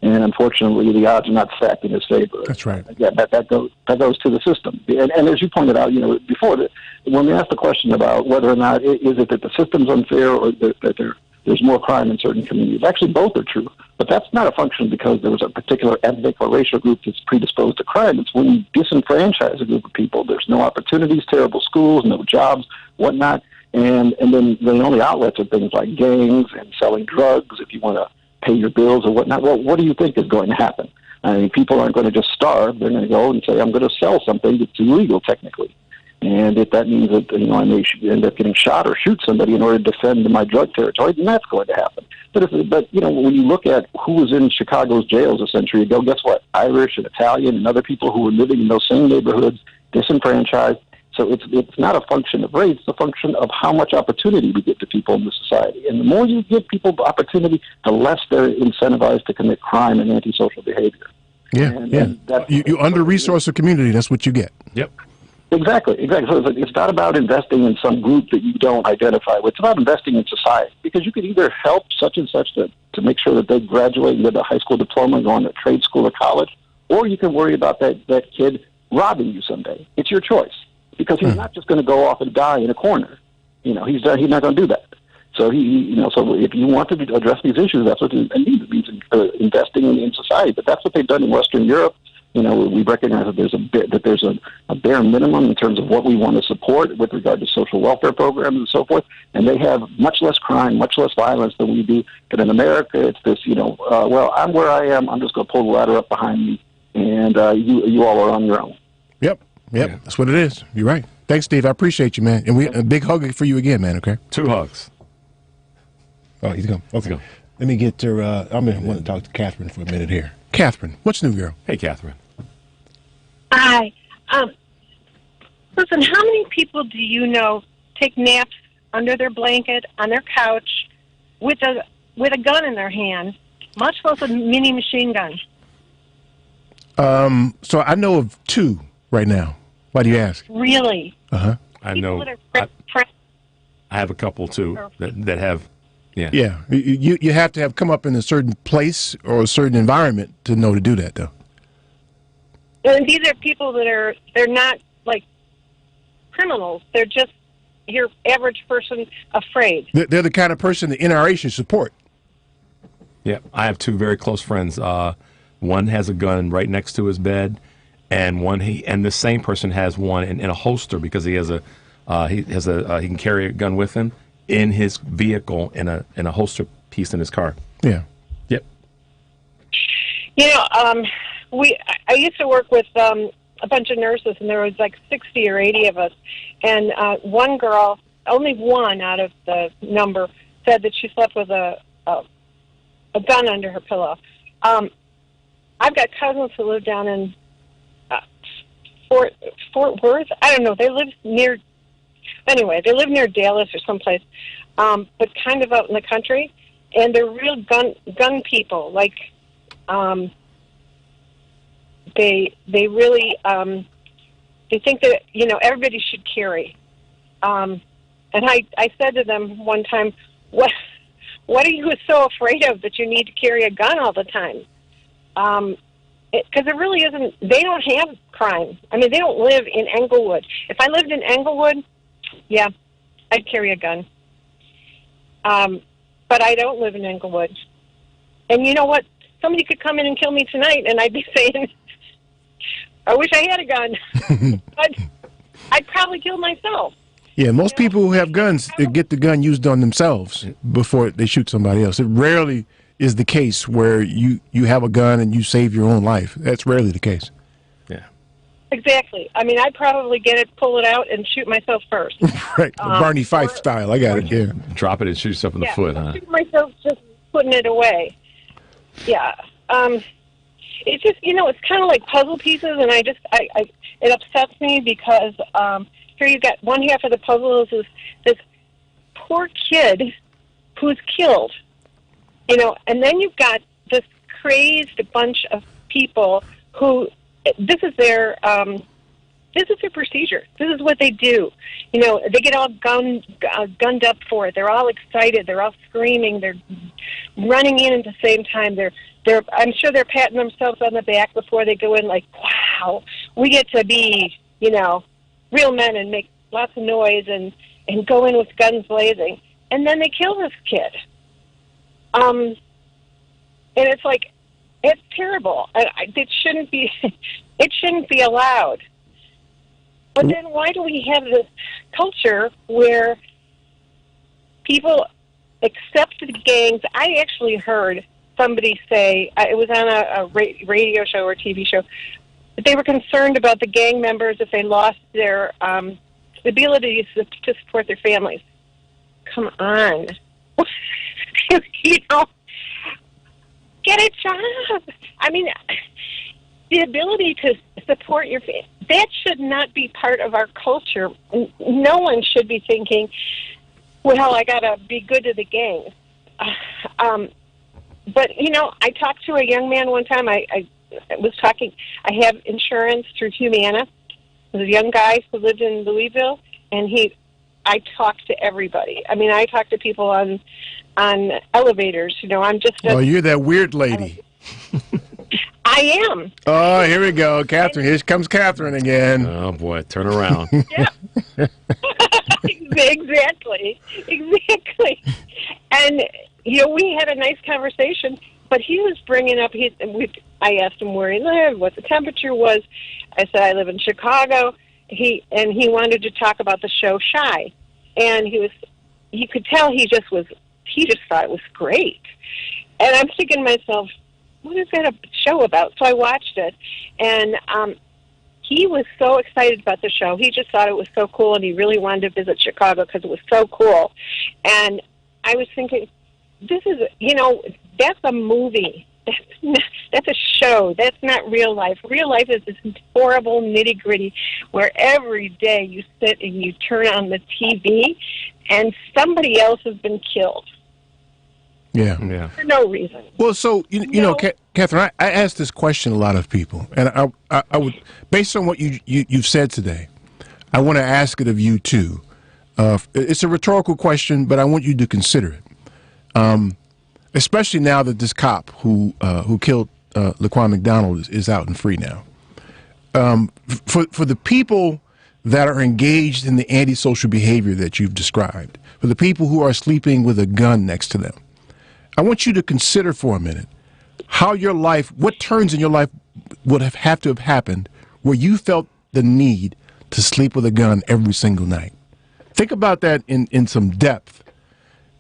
And unfortunately, the odds are not stacked in his favor. That's right. Yeah, that goes to the system. And as you pointed out, before, when we asked the question about whether or not is it that the system's unfair, or that there's more crime in certain communities, actually both are true. But that's not a function because there was a particular ethnic or racial group that's predisposed to crime. It's when you disenfranchise a group of people. There's no opportunities, terrible schools, no jobs, whatnot. And then the only outlets are things like gangs and selling drugs if you want to pay your bills or whatnot. Well, what do you think is going to happen? I mean, people aren't going to just starve. They're going to go and say, I'm going to sell something that's illegal technically. And if that means that, I may end up getting shot or shoot somebody in order to defend my drug territory, then that's going to happen. But when you look at who was in Chicago's jails a century ago, guess what? Irish and Italian and other people who were living in those same neighborhoods, disenfranchised. So it's not a function of race, it's a function of how much opportunity we give to people in the society. And the more you give people opportunity, the less they're incentivized to commit crime and antisocial behavior. Yeah, and you under-resource a community, that's what you get. Yep. Exactly. So it's not about investing in some group that you don't identify with. It's about investing in society, because you could either help such and such to make sure that they graduate and get a high school diploma and go on to trade school or college, or you can worry about that kid robbing you someday. It's your choice, because he's not just going to go off and die in a corner. He's not going to do that. So so if you want to address these issues, that's what it means. It means investing in society. But that's what they've done in Western Europe. We recognize that there's a bare minimum in terms of what we want to support with regard to social welfare programs and so forth. And they have much less crime, much less violence than we do. But in America, it's this, well, I'm where I am. I'm just going to pull the ladder up behind me, and you all are on your own. Yep, that's what it is. You're right. Thanks, Steve. I appreciate you, man. And a big hug for you again, man. Okay. 2 hugs. Oh, he's going. Okay. Go. Let me get to. I'm going to want to talk to Catherine for a minute here. Catherine, what's new, girl? Hey, Catherine. Hi. Listen, how many people do you know take naps under their blanket, on their couch, with a gun in their hand, much less a mini machine gun? So I know of 2 right now. Why do you ask? Really? Uh-huh. I know. I have a couple, too, that have Yeah. You have to have come up in a certain place or a certain environment to know to do that, though. And these are people that they're not like criminals. They're just your average person afraid. They're the kind of person the NRA should support. Yeah, I have two very close friends. One has a gun right next to his bed, and the same person has one in a holster because he can carry a gun with him in his vehicle in a holster piece in his car. Yeah. Yep. You know, I used to work with a bunch of nurses, and there was like 60 or 80 of us, and one girl, only one out of the number, said that she slept with a gun under her pillow. I've got cousins who live down in Fort Worth. I don't know. They live near. Anyway, they live near Dallas or someplace, but kind of out in the country, and they're real gun people. Like, they really they think that everybody should carry. And I said to them one time, what are you so afraid of that you need to carry a gun all the time? Because it really isn't. They don't have crime. I mean, they don't live in Englewood. If I lived in Englewood, yeah, I'd carry a gun. But I don't live in Englewood. And you know what? Somebody could come in and kill me tonight, and I'd be saying, I wish I had a gun. But I'd probably kill myself. Yeah, most people who have guns get the gun used on themselves before they shoot somebody else. It rarely is the case where you have a gun and you save your own life. That's rarely the case. Yeah. Exactly. I mean, I'd probably pull it out and shoot myself first. Right, Barney Fife style. I got it. Yeah. Drop it and shoot yourself in the foot, huh? Shoot myself just putting it away. Yeah. It's just, it's kind of like puzzle pieces, and it upsets me because here you've got one half of the puzzle is this poor kid who's killed, and then you've got this crazed bunch of people who this is their procedure. This is what they do. They get all gunned up for it. They're all excited. They're all screaming. They're running in at the same time. I'm sure they're patting themselves on the back before they go in, like, wow, we get to be, real men and make lots of noise and go in with guns blazing. And then they kill this kid. And it's like, it's terrible. It shouldn't be allowed. But then why do we have this culture where people accept the gangs? I actually heard somebody say, it was on a radio show or TV show, that they were concerned about the gang members if they lost their ability to support their families. Come on. Get a job. I mean, the ability to support your family, that should not be part of our culture. No one should be thinking, well, I got to be good to the gang. But, I talked to a young man one time. I was talking, I have insurance through Humana. There's a young guy who lived in Louisville, and I talk to everybody. I mean, I talk to people on elevators. I'm just you're that weird lady. I am. Oh, here we go. Catherine. Here comes Catherine again. Oh, boy. Turn around. Yeah. Exactly. And, we had a nice conversation, but he was bringing up, I asked him where he lived, what the temperature was. I said, I live in Chicago. He wanted to talk about the show Shy. And you could tell he just thought it was great. And I'm thinking to myself, what is that a show about? So I watched it, and he was so excited about the show. He just thought it was so cool, and he really wanted to visit Chicago because it was so cool. And I was thinking, this is, that's a movie. That's a show. That's not real life. Real life is this horrible nitty-gritty where every day you sit and you turn on the TV and somebody else has been killed. Yeah. For no reason. Well, so, Catherine, I asked this question a lot of people, and I would, based on what you've said today, I want to ask it of you, too. It's a rhetorical question, but I want you to consider it. especially now that this cop who killed Laquan McDonald is out and free now. For the people that are engaged in the antisocial behavior that you've described, for the people who are sleeping with a gun next to them, I want you to consider for a minute how your life, what turns in your life would have to have happened where you felt the need to sleep with a gun every single night. Think about that in some depth,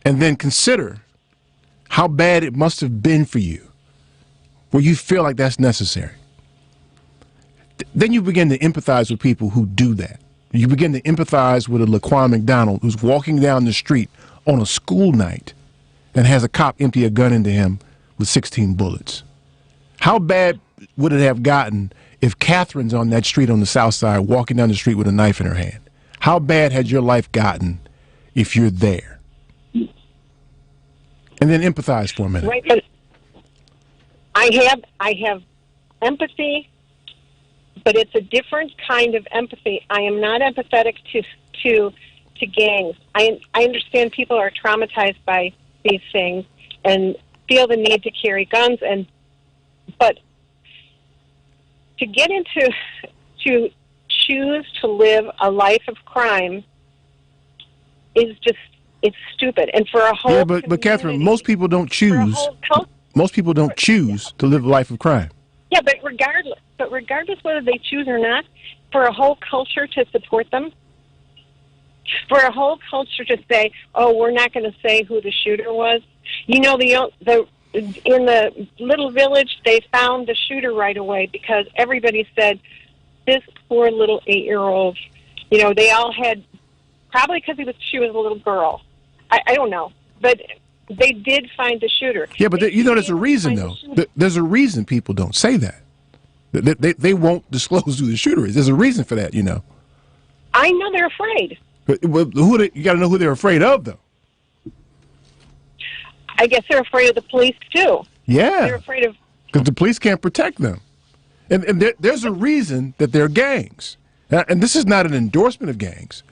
and then consider how bad it must have been for you where you feel like that's necessary. Then you begin to empathize with people who do that. You begin to empathize with a Laquan McDonald who's walking down the street on a school night and has a cop empty a gun into him with 16 bullets. How bad would it have gotten if Catherine's on that street on the south side walking down the street with a knife in her hand? How bad had your life gotten if you're there? And then empathize for a minute. Right, but I have empathy, but it's a different kind of empathy. I am not empathetic to gangs. I understand people are traumatized by these things and feel the need to carry guns, but to get into to choose to live a life of crime is just, it's stupid. And for a whole but Catherine, most people don't choose. Most people don't choose to live a life of crime. Yeah, but regardless whether they choose or not, for a whole culture to support them, for a whole culture to say, "Oh, we're not going to say who the shooter was." You know, in the little village, they found the shooter right away because everybody said, "This poor little 8-year-old." You know, they all had, probably because she was a little girl. I don't know, but they did find the shooter. Yeah, but there's a reason though. There's a reason people don't say that. They won't disclose who the shooter is. There's a reason for that, you know. I know they're afraid. But you got to know who they're afraid of, though. I guess they're afraid of the police too. Yeah, they're afraid of, because the police can't protect them, and there's a reason that they're gangs. And this is not an endorsement of gangs,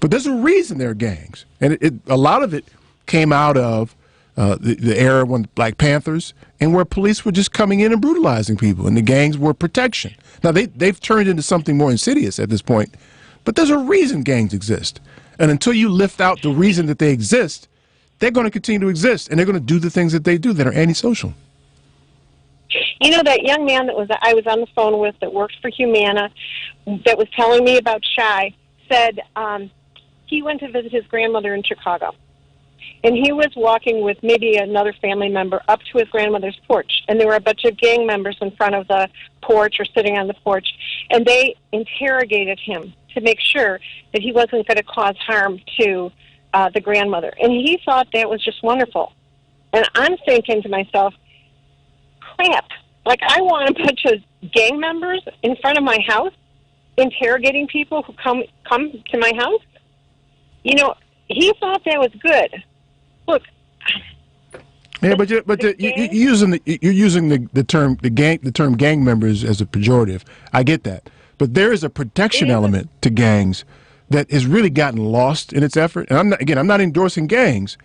but there's a reason they're gangs, and a lot of it came out of the era when Black Panthers and where police were just coming in and brutalizing people, and the gangs were protection. Now they've turned into something more insidious at this point, but there's a reason gangs exist, and until you lift out the reason that they exist, they're going to continue to exist, and they're going to do the things that they do that are antisocial. You know, that young man I was on the phone with that works for Humana, that was telling me about Shy, said he went to visit his grandmother in Chicago. And he was walking with maybe another family member up to his grandmother's porch. And there were a bunch of gang members in front of the porch or sitting on the porch. And they interrogated him to make sure that he wasn't going to cause harm to the grandmother. And he thought that was just wonderful. And I'm thinking to myself, crap, like I want a bunch of gang members in front of my house interrogating people who come to my house? You know, he thought that was good. Look. Yeah, but you're using the term gang members as a pejorative. I get that, but there is a protection element to gangs that has really gotten lost in its effort. And I'm not endorsing gangs,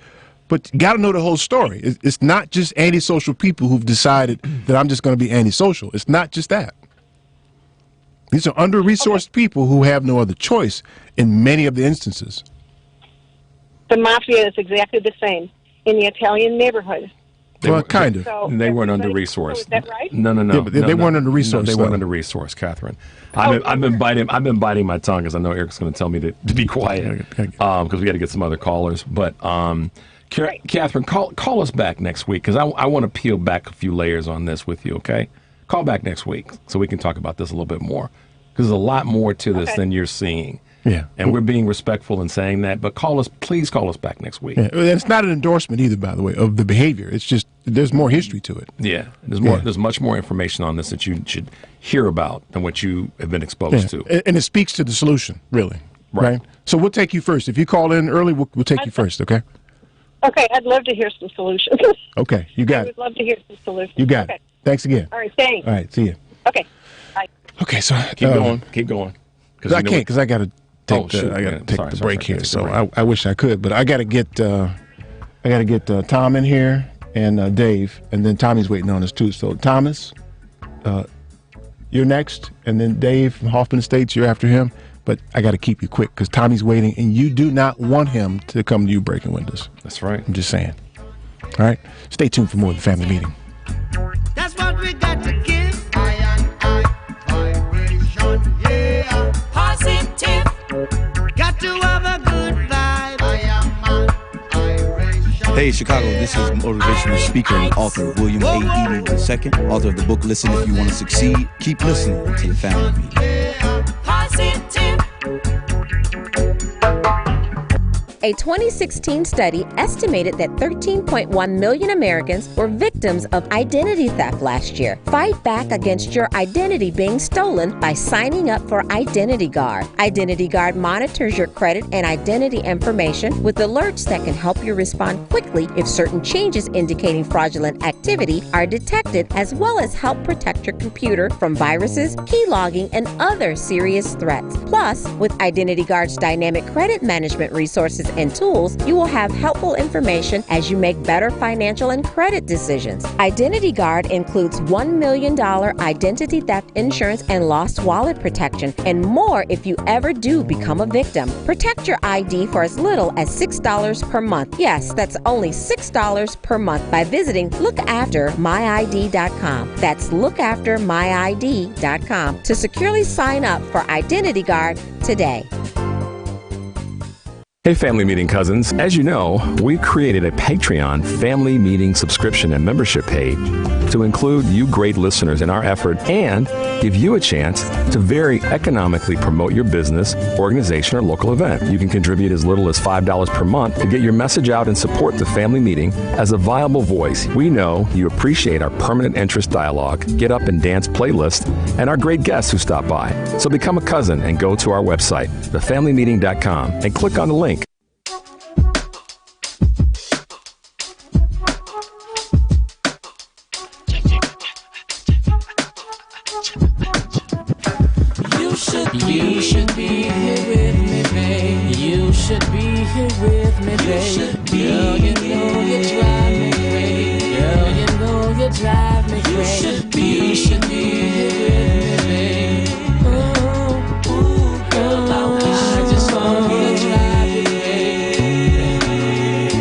but you got to know the whole story. It's not just antisocial people who've decided that I'm just going to be antisocial. It's not just that. These are under-resourced people who have no other choice in many of the instances. The mafia is exactly the same in the Italian neighborhood. Well, kind of. So they weren't under-resourced. Is that right? No. Yeah, but they weren't under-resourced. No, they weren't under-resourced, Catherine. I've been biting my tongue because I know Eric's going to tell me to be quiet because we got to get some other callers. But Catherine, call us back next week because I want to peel back a few layers on this with you. Okay, call back next week so we can talk about this a little bit more because there's a lot more to this than you're seeing. Yeah, and we're being respectful in saying that. But please call us back next week. Yeah. And it's not an endorsement either, by the way, of the behavior. It's just there's more history to it. Yeah, there's more. There's much more information on this that you should hear about than what you have been exposed to. And it speaks to the solution, really. Right. So we'll take you first. If you call in early, we'll take you first. Okay. Okay, I'd love to hear some solutions. Okay, you got it. I would love to hear some solutions. You got it. Thanks again. All right, thanks. All right, see you. Okay, bye. Okay, so keep going. I can't because I got to take the break here. So I wish I could, but I got to get I got to get Tom in here and Dave, and then Tommy's waiting on us too. So Thomas, you're next, and then Dave from Hoffman Estates, you're after him. But I got to keep you quick because Tommy's waiting, and you do not want him to come to you breaking windows. That's right. I'm just saying. All right? Stay tuned for more of the family meeting. That's what we got to give. Vibration, yeah. Positive. Got to have a good vibe. Hey, Chicago, this is motivational speaker and author William A. Eden II, author of the book Listen If You Want to Succeed. Keep listening to the family meeting. Positive. A 2016 study estimated that 13.1 million Americans were victims of identity theft last year. Fight back against your identity being stolen by signing up for Identity Guard. Identity Guard monitors your credit and identity information with alerts that can help you respond quickly if certain changes indicating fraudulent activity are detected, as well as help protect your computer from viruses, keylogging, and other serious threats. Plus, with Identity Guard's dynamic credit management resources and tools, you will have helpful information as you make better financial and credit decisions. Identity Guard includes $1 million identity theft insurance and lost wallet protection, and more if you ever do become a victim. Protect your ID for as little as $6 per month. Yes, that's only $6 per month by visiting lookaftermyid.com. That's lookaftermyid.com to securely sign up for Identity Guard today. Hey, Family Meeting cousins. As you know, we've created a Patreon family meeting subscription and membership page to include you great listeners in our effort and give you a chance to very economically promote your business, organization, or local event. You can contribute as little as $5 per month to get your message out and support the Family Meeting as a viable voice. We know you appreciate our permanent interest dialogue, get up and dance playlist, and our great guests who stop by. So become a cousin and go to our website, thefamilymeeting.com, and click on the link. You should be here with me, babe. You should be here with me, babe. Girl, you know you drive me crazy. Girl, you know you drive me crazy. You should be here with me, babe. Ooh, girl, I just want you to drive me crazy.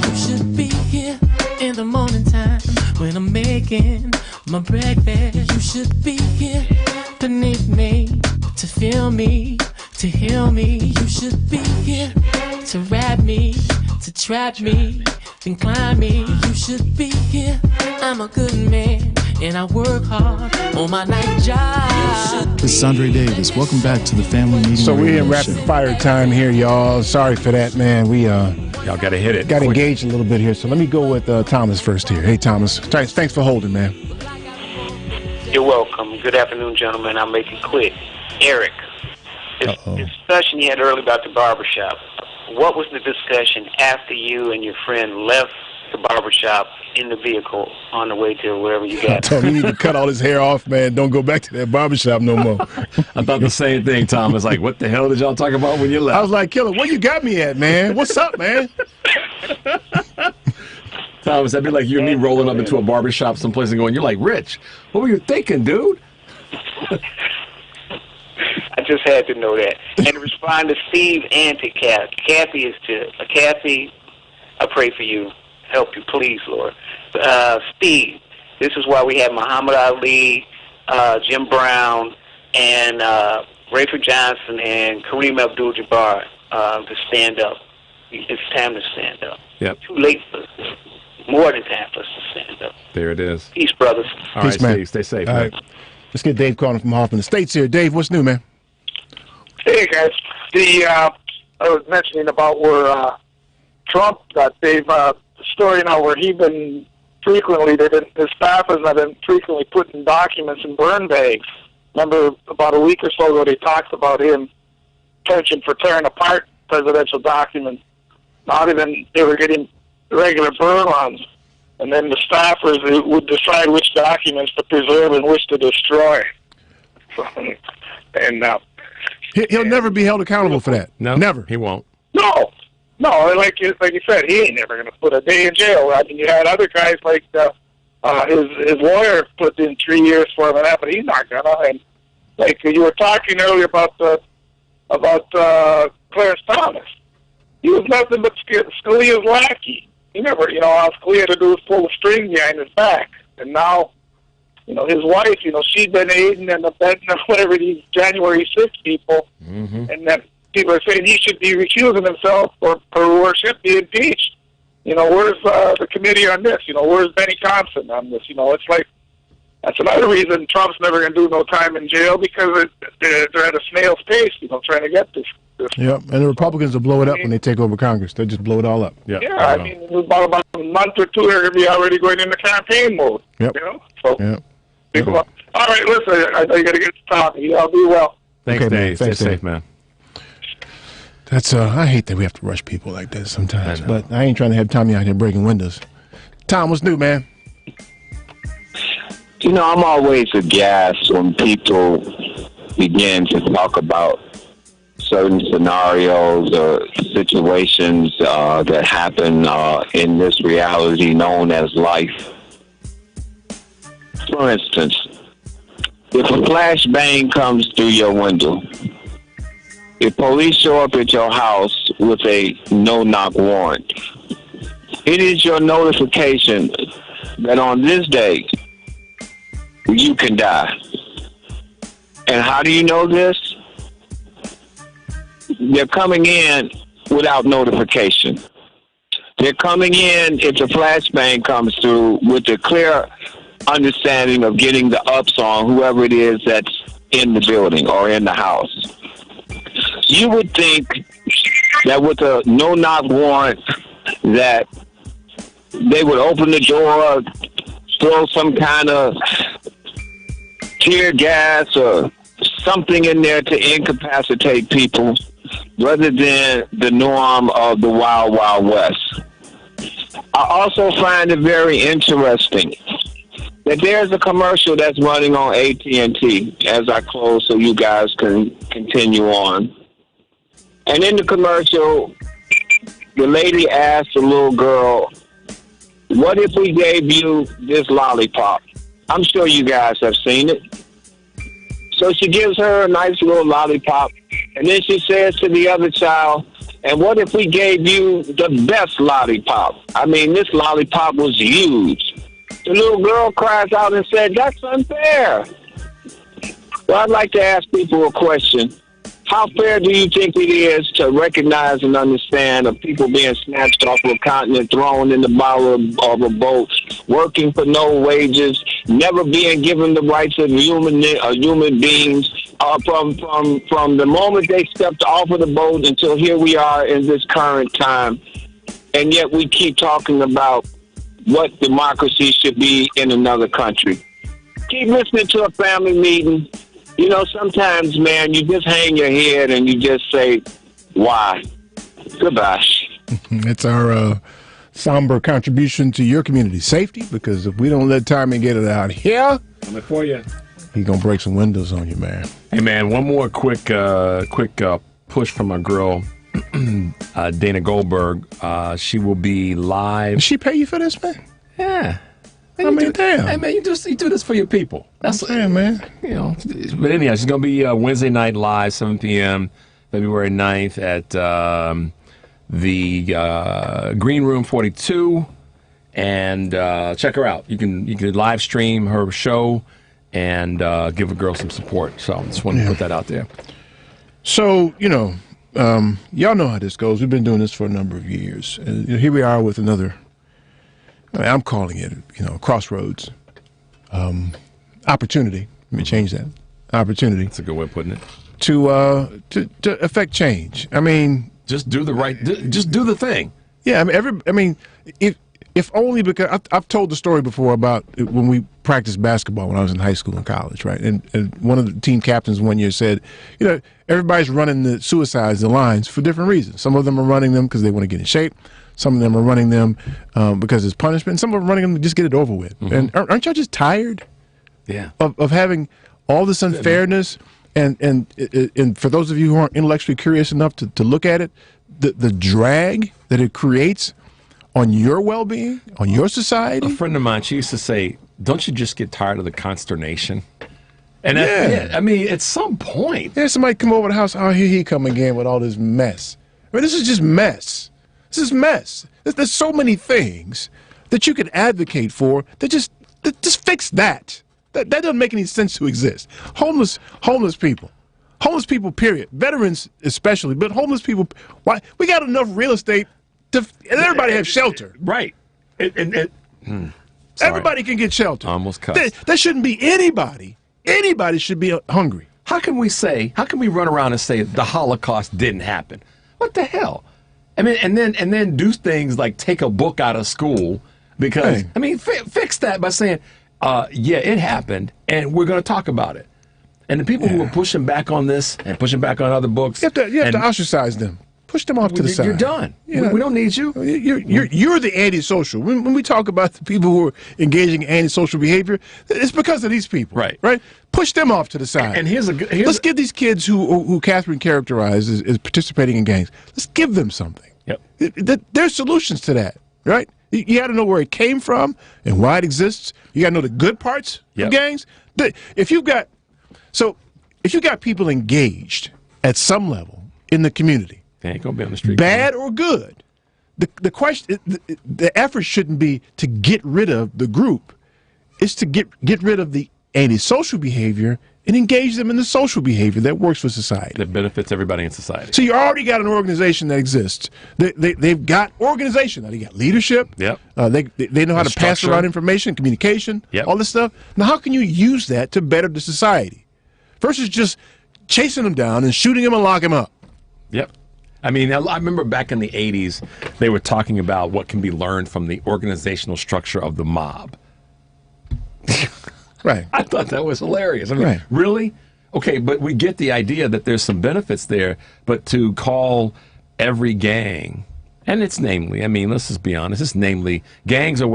You should be here in the morning time when I'm making my breakfast. You should be here beneath me, to feel me, to heal me. You should be here to wrap me, to trap me, then climb me. You should be here. I'm a good man and I work hard on my night job. This is Andre Davis. Welcome back to the family meeting. So we're in radio rapid show. fire time here, y'all. Sorry for that, man. We y'all got to hit it. Got engaged a little bit here. So let me go with Thomas first here. Hey, Thomas. Thanks for holding, man. You're welcome. Good afternoon, gentlemen. I'll make it quick. Eric, this discussion you had earlier about the barbershop, what was the discussion after you and your friend left the barbershop in the vehicle on the way to wherever you I got? told him he need to cut all his hair off, man. Don't go back to that barbershop no more. I thought the same thing, Tom. It's like, what the hell did y'all talk about when you left? I was like, Killer, where you got me at, man? What's up, man? Thomas, that'd be like you and me rolling up into a barbershop someplace and going, you're like, Rich, what were you thinking, dude? I just had to know that. And to respond to Steve and to Kathy. Kathy, I pray for you. Help you, please, Lord. Steve, this is why we have Muhammad Ali, Jim Brown, and Rayford Johnson and Kareem Abdul-Jabbar to stand up. It's time to stand up. Yep. Too late for us. More than time for us to stand up. There it is. Peace, brothers. All Peace, right, man. Steve, stay safe, All man. right. Let's get Dave calling from Hoffman Estates here. Dave, what's new, man? Hey guys, I was mentioning about where Trump got Dave story now where his staffers have been frequently putting documents in burn bags. Remember about a week or so ago they talked about him penchant for tearing apart presidential documents. Not even they were getting regular burn ones, and then the staffers would decide which documents to preserve and which to destroy. And He'll never be held accountable for that. No, never. He won't. No, No, like you said, he ain't never going to put a day in jail. I mean, you had other guys like his lawyer put in 3 years for him and that, but he's not going to. And like you were talking earlier about Clarence Thomas, he was nothing but Scalia's lackey. He never, all Scalia to do is pull the string behind his back. And now, his wife, she's been aiding and abetting whatever these January 6th people, and then people are saying he should be recusing himself or should be impeached. Where's the committee on this? Where's Benny Thompson on this? It's like, that's another reason Trump's never going to do no time in jail, because they're at a snail's pace, trying to get this. Yep, and the Republicans will blow it up when they take over Congress. They'll just blow it all up. Yeah, I mean, in about a month or two, they're going to be already going into campaign mode. Yep. So, people all right, listen, I know you got to get to talking. I'll be well. Thanks, Okay, man. Dave. Thanks, Stay Dave. safe, man. That's I hate that we have to rush people like that sometimes, but I ain't trying to have Tommy out here breaking windows. Tom, what's new, man? I'm always aghast when people begin to talk about certain scenarios or situations that happen in this reality known as life. For instance, if a flashbang comes through your window, if police show up at your house with a no-knock warrant, it is your notification that on this day, you can die. And how do you know this? They're coming in without notification. They're coming in, if the flashbang comes through, with a clear understanding of getting the ups on whoever it is that's in the building or in the house. You would think that with a no-knock warrant that they would open the door, throw some kind of tear gas or something in there to incapacitate people, rather than the norm of the Wild Wild West. I also find it very interesting that there's a commercial that's running on AT&T as I close so you guys can continue on. And in the commercial, the lady asked the little girl, what if we gave you this lollipop? I'm sure you guys have seen it. So she gives her a nice little lollipop, and then she says to the other child, and what if we gave you the best lollipop? I mean, this lollipop was huge. The little girl cries out and said, that's unfair. Well, I'd like to ask people a question. How fair do you think it is to recognize and understand of people being snatched off of a continent, thrown in the bow of a boat, working for no wages, never being given the rights of human beings, from the moment they stepped off of the boat until here we are in this current time, and yet we keep talking about what democracy should be in another country. Keep listening to a family meeting. Sometimes, man, you just hang your head and you just say, why? Goodbye. It's our somber contribution to your community safety, because if we don't let Tommy get it out here, coming for you. He's going to break some windows on you, man. Hey, man, one more quick push from our girl, Dana Goldberg. She will be live. Did she pay you for this, man? Yeah. I mean, damn. Hey, man, you do this for your people. That's it, man. But anyhow, she's going to be Wednesday night live, 7 p.m., February 9th at the Green Room 42. And check her out. You can live stream her show and give a girl some support. So I just wanted to put that out there. So, y'all know how this goes. We've been doing this for a number of years. And here we are with another, I'm calling it, crossroads. Opportunity. Let me change that. Opportunity. That's a good way of putting it. To affect change. I mean, just do the thing. Yeah, if only because I've told the story before about when we practiced basketball when I was in high school and college, right? And one of the team captains one year said, everybody's running the suicides, the lines, for different reasons. Some of them are running them because they want to get in shape. Some of them are running them because it's punishment. Some of them are running them to just get it over with. Mm-hmm. And aren't y'all just tired? Yeah. Of having all this unfairness? And for those of you who aren't intellectually curious enough to look at it, the drag that it creates on your well-being, on your society. A friend of mine, she used to say, "Don't you just get tired of the consternation?" And Yeah. I mean, at some point, Yeah, somebody come over the house. Oh, here he come again with all this mess. I mean, this is just mess. This is mess. There's so many things that you could advocate for that just fix that. That doesn't make any sense to exist. Homeless people. Homeless people, period. Veterans especially, but homeless people. Why we got enough real estate and everybody have shelter. Right. Everybody can get shelter. Almost cussed. There shouldn't be anybody. Anybody should be hungry. How can we run around and say the Holocaust didn't happen? What the hell? I mean, and then do things like take a book out of school because, I mean, fix that by saying, yeah, it happened, and we're going to talk about it. And the people who are pushing back on this and pushing back on other books. You have to ostracize them. Push them off to the side. You're done. We don't need you. You're the antisocial. When we talk about the people who are engaging in antisocial behavior, it's because of these people. Right. Push them off to the side. And let's give these kids who Catherine characterized as participating in gangs. Let's give them something. Yep. There's solutions to that. Right. You got to know where it came from and why it exists. You got to know the good parts of gangs. If you've got people engaged at some level in the community. They ain't gonna be on the street. Bad or good. The question, the effort shouldn't be to get rid of the group. It's to get rid of the antisocial behavior and engage them in the social behavior that works for society. That benefits everybody in society. So you already got an organization that exists. They've got organization. Now they got leadership. Yep. They know how to pass around information, communication, all this stuff. Now how can you use that to better the society versus just chasing them down and shooting them and locking them up? Yep. I mean, I remember back in the 80s, they were talking about what can be learned from the organizational structure of the mob. Right. I thought that was hilarious. I mean, really? Okay, but we get the idea that there's some benefits there, but to call every gang, and it's namely, I mean, let's just be honest, it's namely, gangs are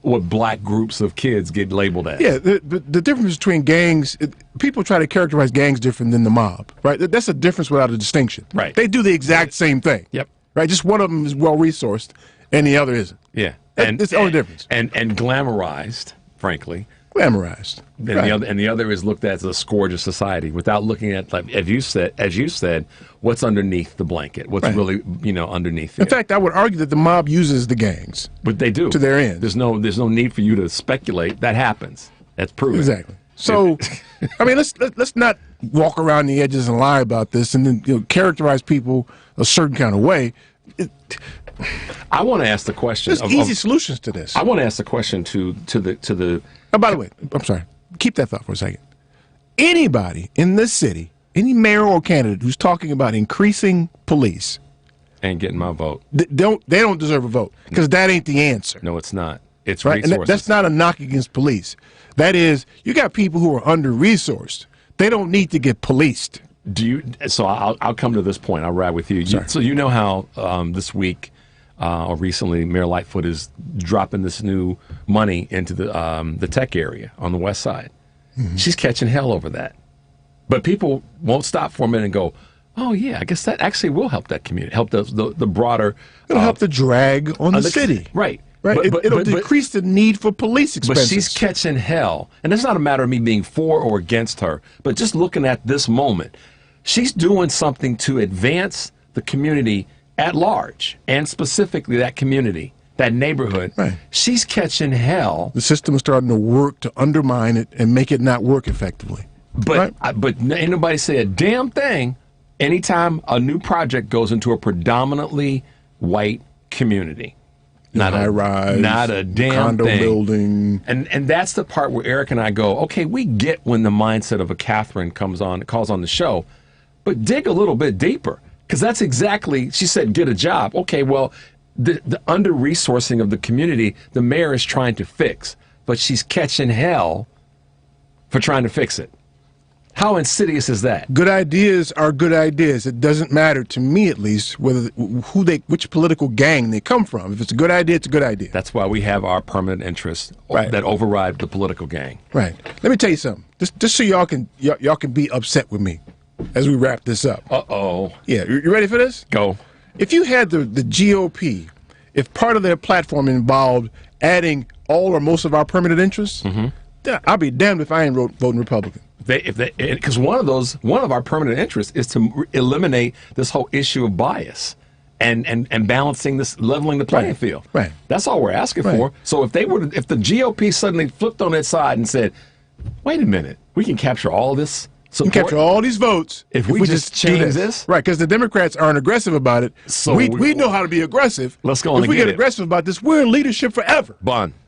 what black groups of kids get labeled as. Yeah, the difference between gangs, people try to characterize gangs different than the mob, right? That's a difference without a distinction. Right. They do the exact same thing. Yep. Right, just one of them is well-resourced and the other isn't. Yeah. That's the only difference. And glamorized, frankly. Glamorized. And the other is looked at as a scourge of society without looking at, like, as you said, what's underneath the blanket, what's really underneath there. In fact, I would argue that the mob uses the gangs. But they do. To their end. There's no need for you to speculate. That happens. That's proven. Exactly. So, I mean, let's not walk around the edges and lie about this and then characterize people a certain kind of way. I want to ask the question. There's easy solutions to this. I want to ask the question to the. Oh, by the way, I'm sorry. Keep that thought for a second. Anybody in this city, any mayoral candidate who's talking about increasing police, ain't getting my vote. They don't deserve a vote because that ain't the answer. No, it's not. It's right. resources. And that's not a knock against police. That is, you got people who are under-resourced. They don't need to get policed. So I'll come to this point. I'll ride with you. So you know how this week or recently, Mayor Lightfoot is dropping this new money into the tech area on the west side. Mm-hmm. She's catching hell over that. But people won't stop for a minute and go, oh, yeah, I guess that actually will help that community, help the broader. It'll help the drag on the city. Right. Right. It'll decrease the need for police expenses. But she's catching hell. And it's not a matter of me being for or against her, but just looking at this moment. She's doing something to advance the community at large, and specifically that community, that neighborhood. Right. She's catching hell. The system is starting to work to undermine it and make it not work effectively. But ain't nobody say a damn thing anytime a new project goes into a predominantly white community. Not high rise, not a damn condo thing. Building. And that's the part where Eric and I go, okay, we get when the mindset of a Catherine calls on the show, but dig a little bit deeper. Because that's exactly, she said, get a job. Okay, well, the under-resourcing of the community, the mayor is trying to fix, but she's catching hell for trying to fix it. How insidious is that? Good ideas are good ideas. It doesn't matter, to me at least, which political gang they come from. If it's a good idea, it's a good idea. That's why we have our permanent interests that override the political gang. Right. Let me tell you something. Just so y'all can be upset with me. as we wrap this up. Uh-oh. Yeah, you ready for this? Go. If you had the GOP, if part of their platform involved adding all or most of our permanent interests, I'll be damned if I ain't voting Republican. Because one of our permanent interests is to eliminate this whole issue of bias and balancing this, leveling the playing field. Right. That's all we're asking for. So if the GOP suddenly flipped on its side and said, "Wait a minute, we can capture all this support, we can capture all these votes if we just change this." Right, because the Democrats aren't aggressive about it. So we know how to be aggressive. Let's go on. If we get aggressive about this, we're in leadership forever.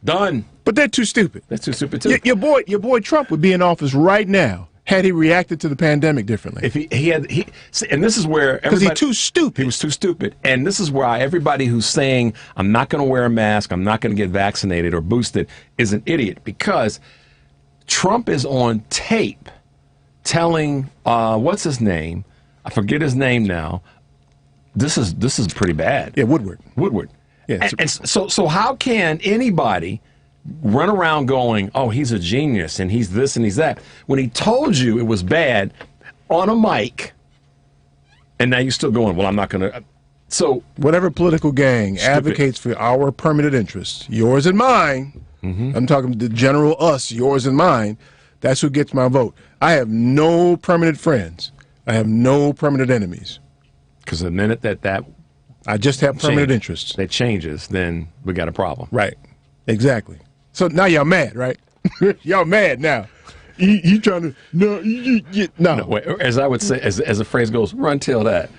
Done. But they're too stupid. That's too stupid too. Your boy Trump would be in office right now had he reacted to the pandemic differently. If he and this is where because he's too stupid. He was too stupid, and this is why everybody who's saying I'm not going to wear a mask, I'm not going to get vaccinated or boosted, is an idiot, because Trump is on tape telling what's his name? I forget his name now. This is pretty bad. Yeah, Woodward. Yeah. And so how can anybody run around going, "Oh, he's a genius and he's this and he's that," when he told you it was bad on a mic, and now you're still going, "Well, I'm not going to." So whatever political gang advocates for our permanent interests, yours and mine, I'm talking the general us, yours and mine, that's who gets my vote. I have no permanent friends. I have no permanent enemies. Because the minute that I just have permanent interests. That changes, then we got a problem. Right. Exactly. So now y'all mad, right? Y'all mad now. You trying to no. Wait, as I would say, as the phrase goes, run till that.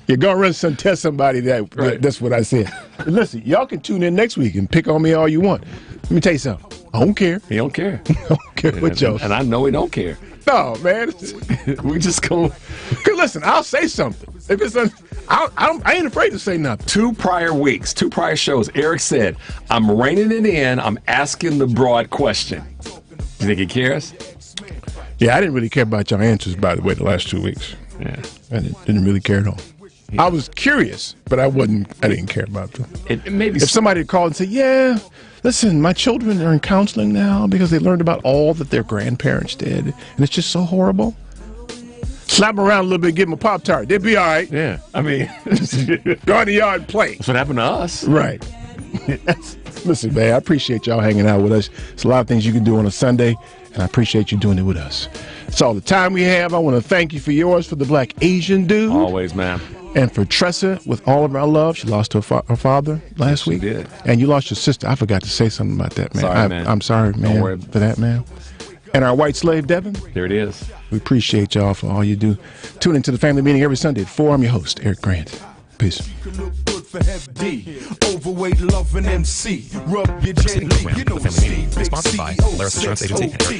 You're gonna tell somebody that that's what I said. But listen, y'all can tune in next week and pick on me all you want. Let me tell you something. I don't care. He don't care. I don't care what y'all. And I know he don't care. No, man. We just go. Cause listen, I'll say something. If it's I ain't afraid to say nothing. 2 prior shows, Eric said, "I'm reining it in. I'm asking the broad question." Do you think he cares? Yeah, I didn't really care about your answers, by the way, the last 2 weeks. Yeah, I didn't really care at all. I was curious, but I didn't care about them. It maybe if somebody called and said, "Yeah, listen, my children are in counseling now because they learned about all that their grandparents did, and it's just so horrible." Slap them around a little bit, give them a Pop-Tart. They'll be all right. Yeah, I mean, go in the yard and play. That's what happened to us. Right. Listen, man, I appreciate y'all hanging out with us. There's a lot of things you can do on a Sunday, and I appreciate you doing it with us. That's all the time we have. I want to thank you for yours, for the Black Asian dude. Always, man. And for Tressa, with all of our love. She lost her father last week. She did. And you lost your sister. I forgot to say something about that, man. Sorry, man. I'm sorry, man, Don't worry. for that, man. And our white slave, Devin. There it is. We appreciate y'all for all you do. Tune into the family meeting every Sunday at 4. I'm your host, Eric Grant. Peace. Overweight, love, and MC. Rub your gently. You know, Steve, sponsored by Polaris Insurance Agency.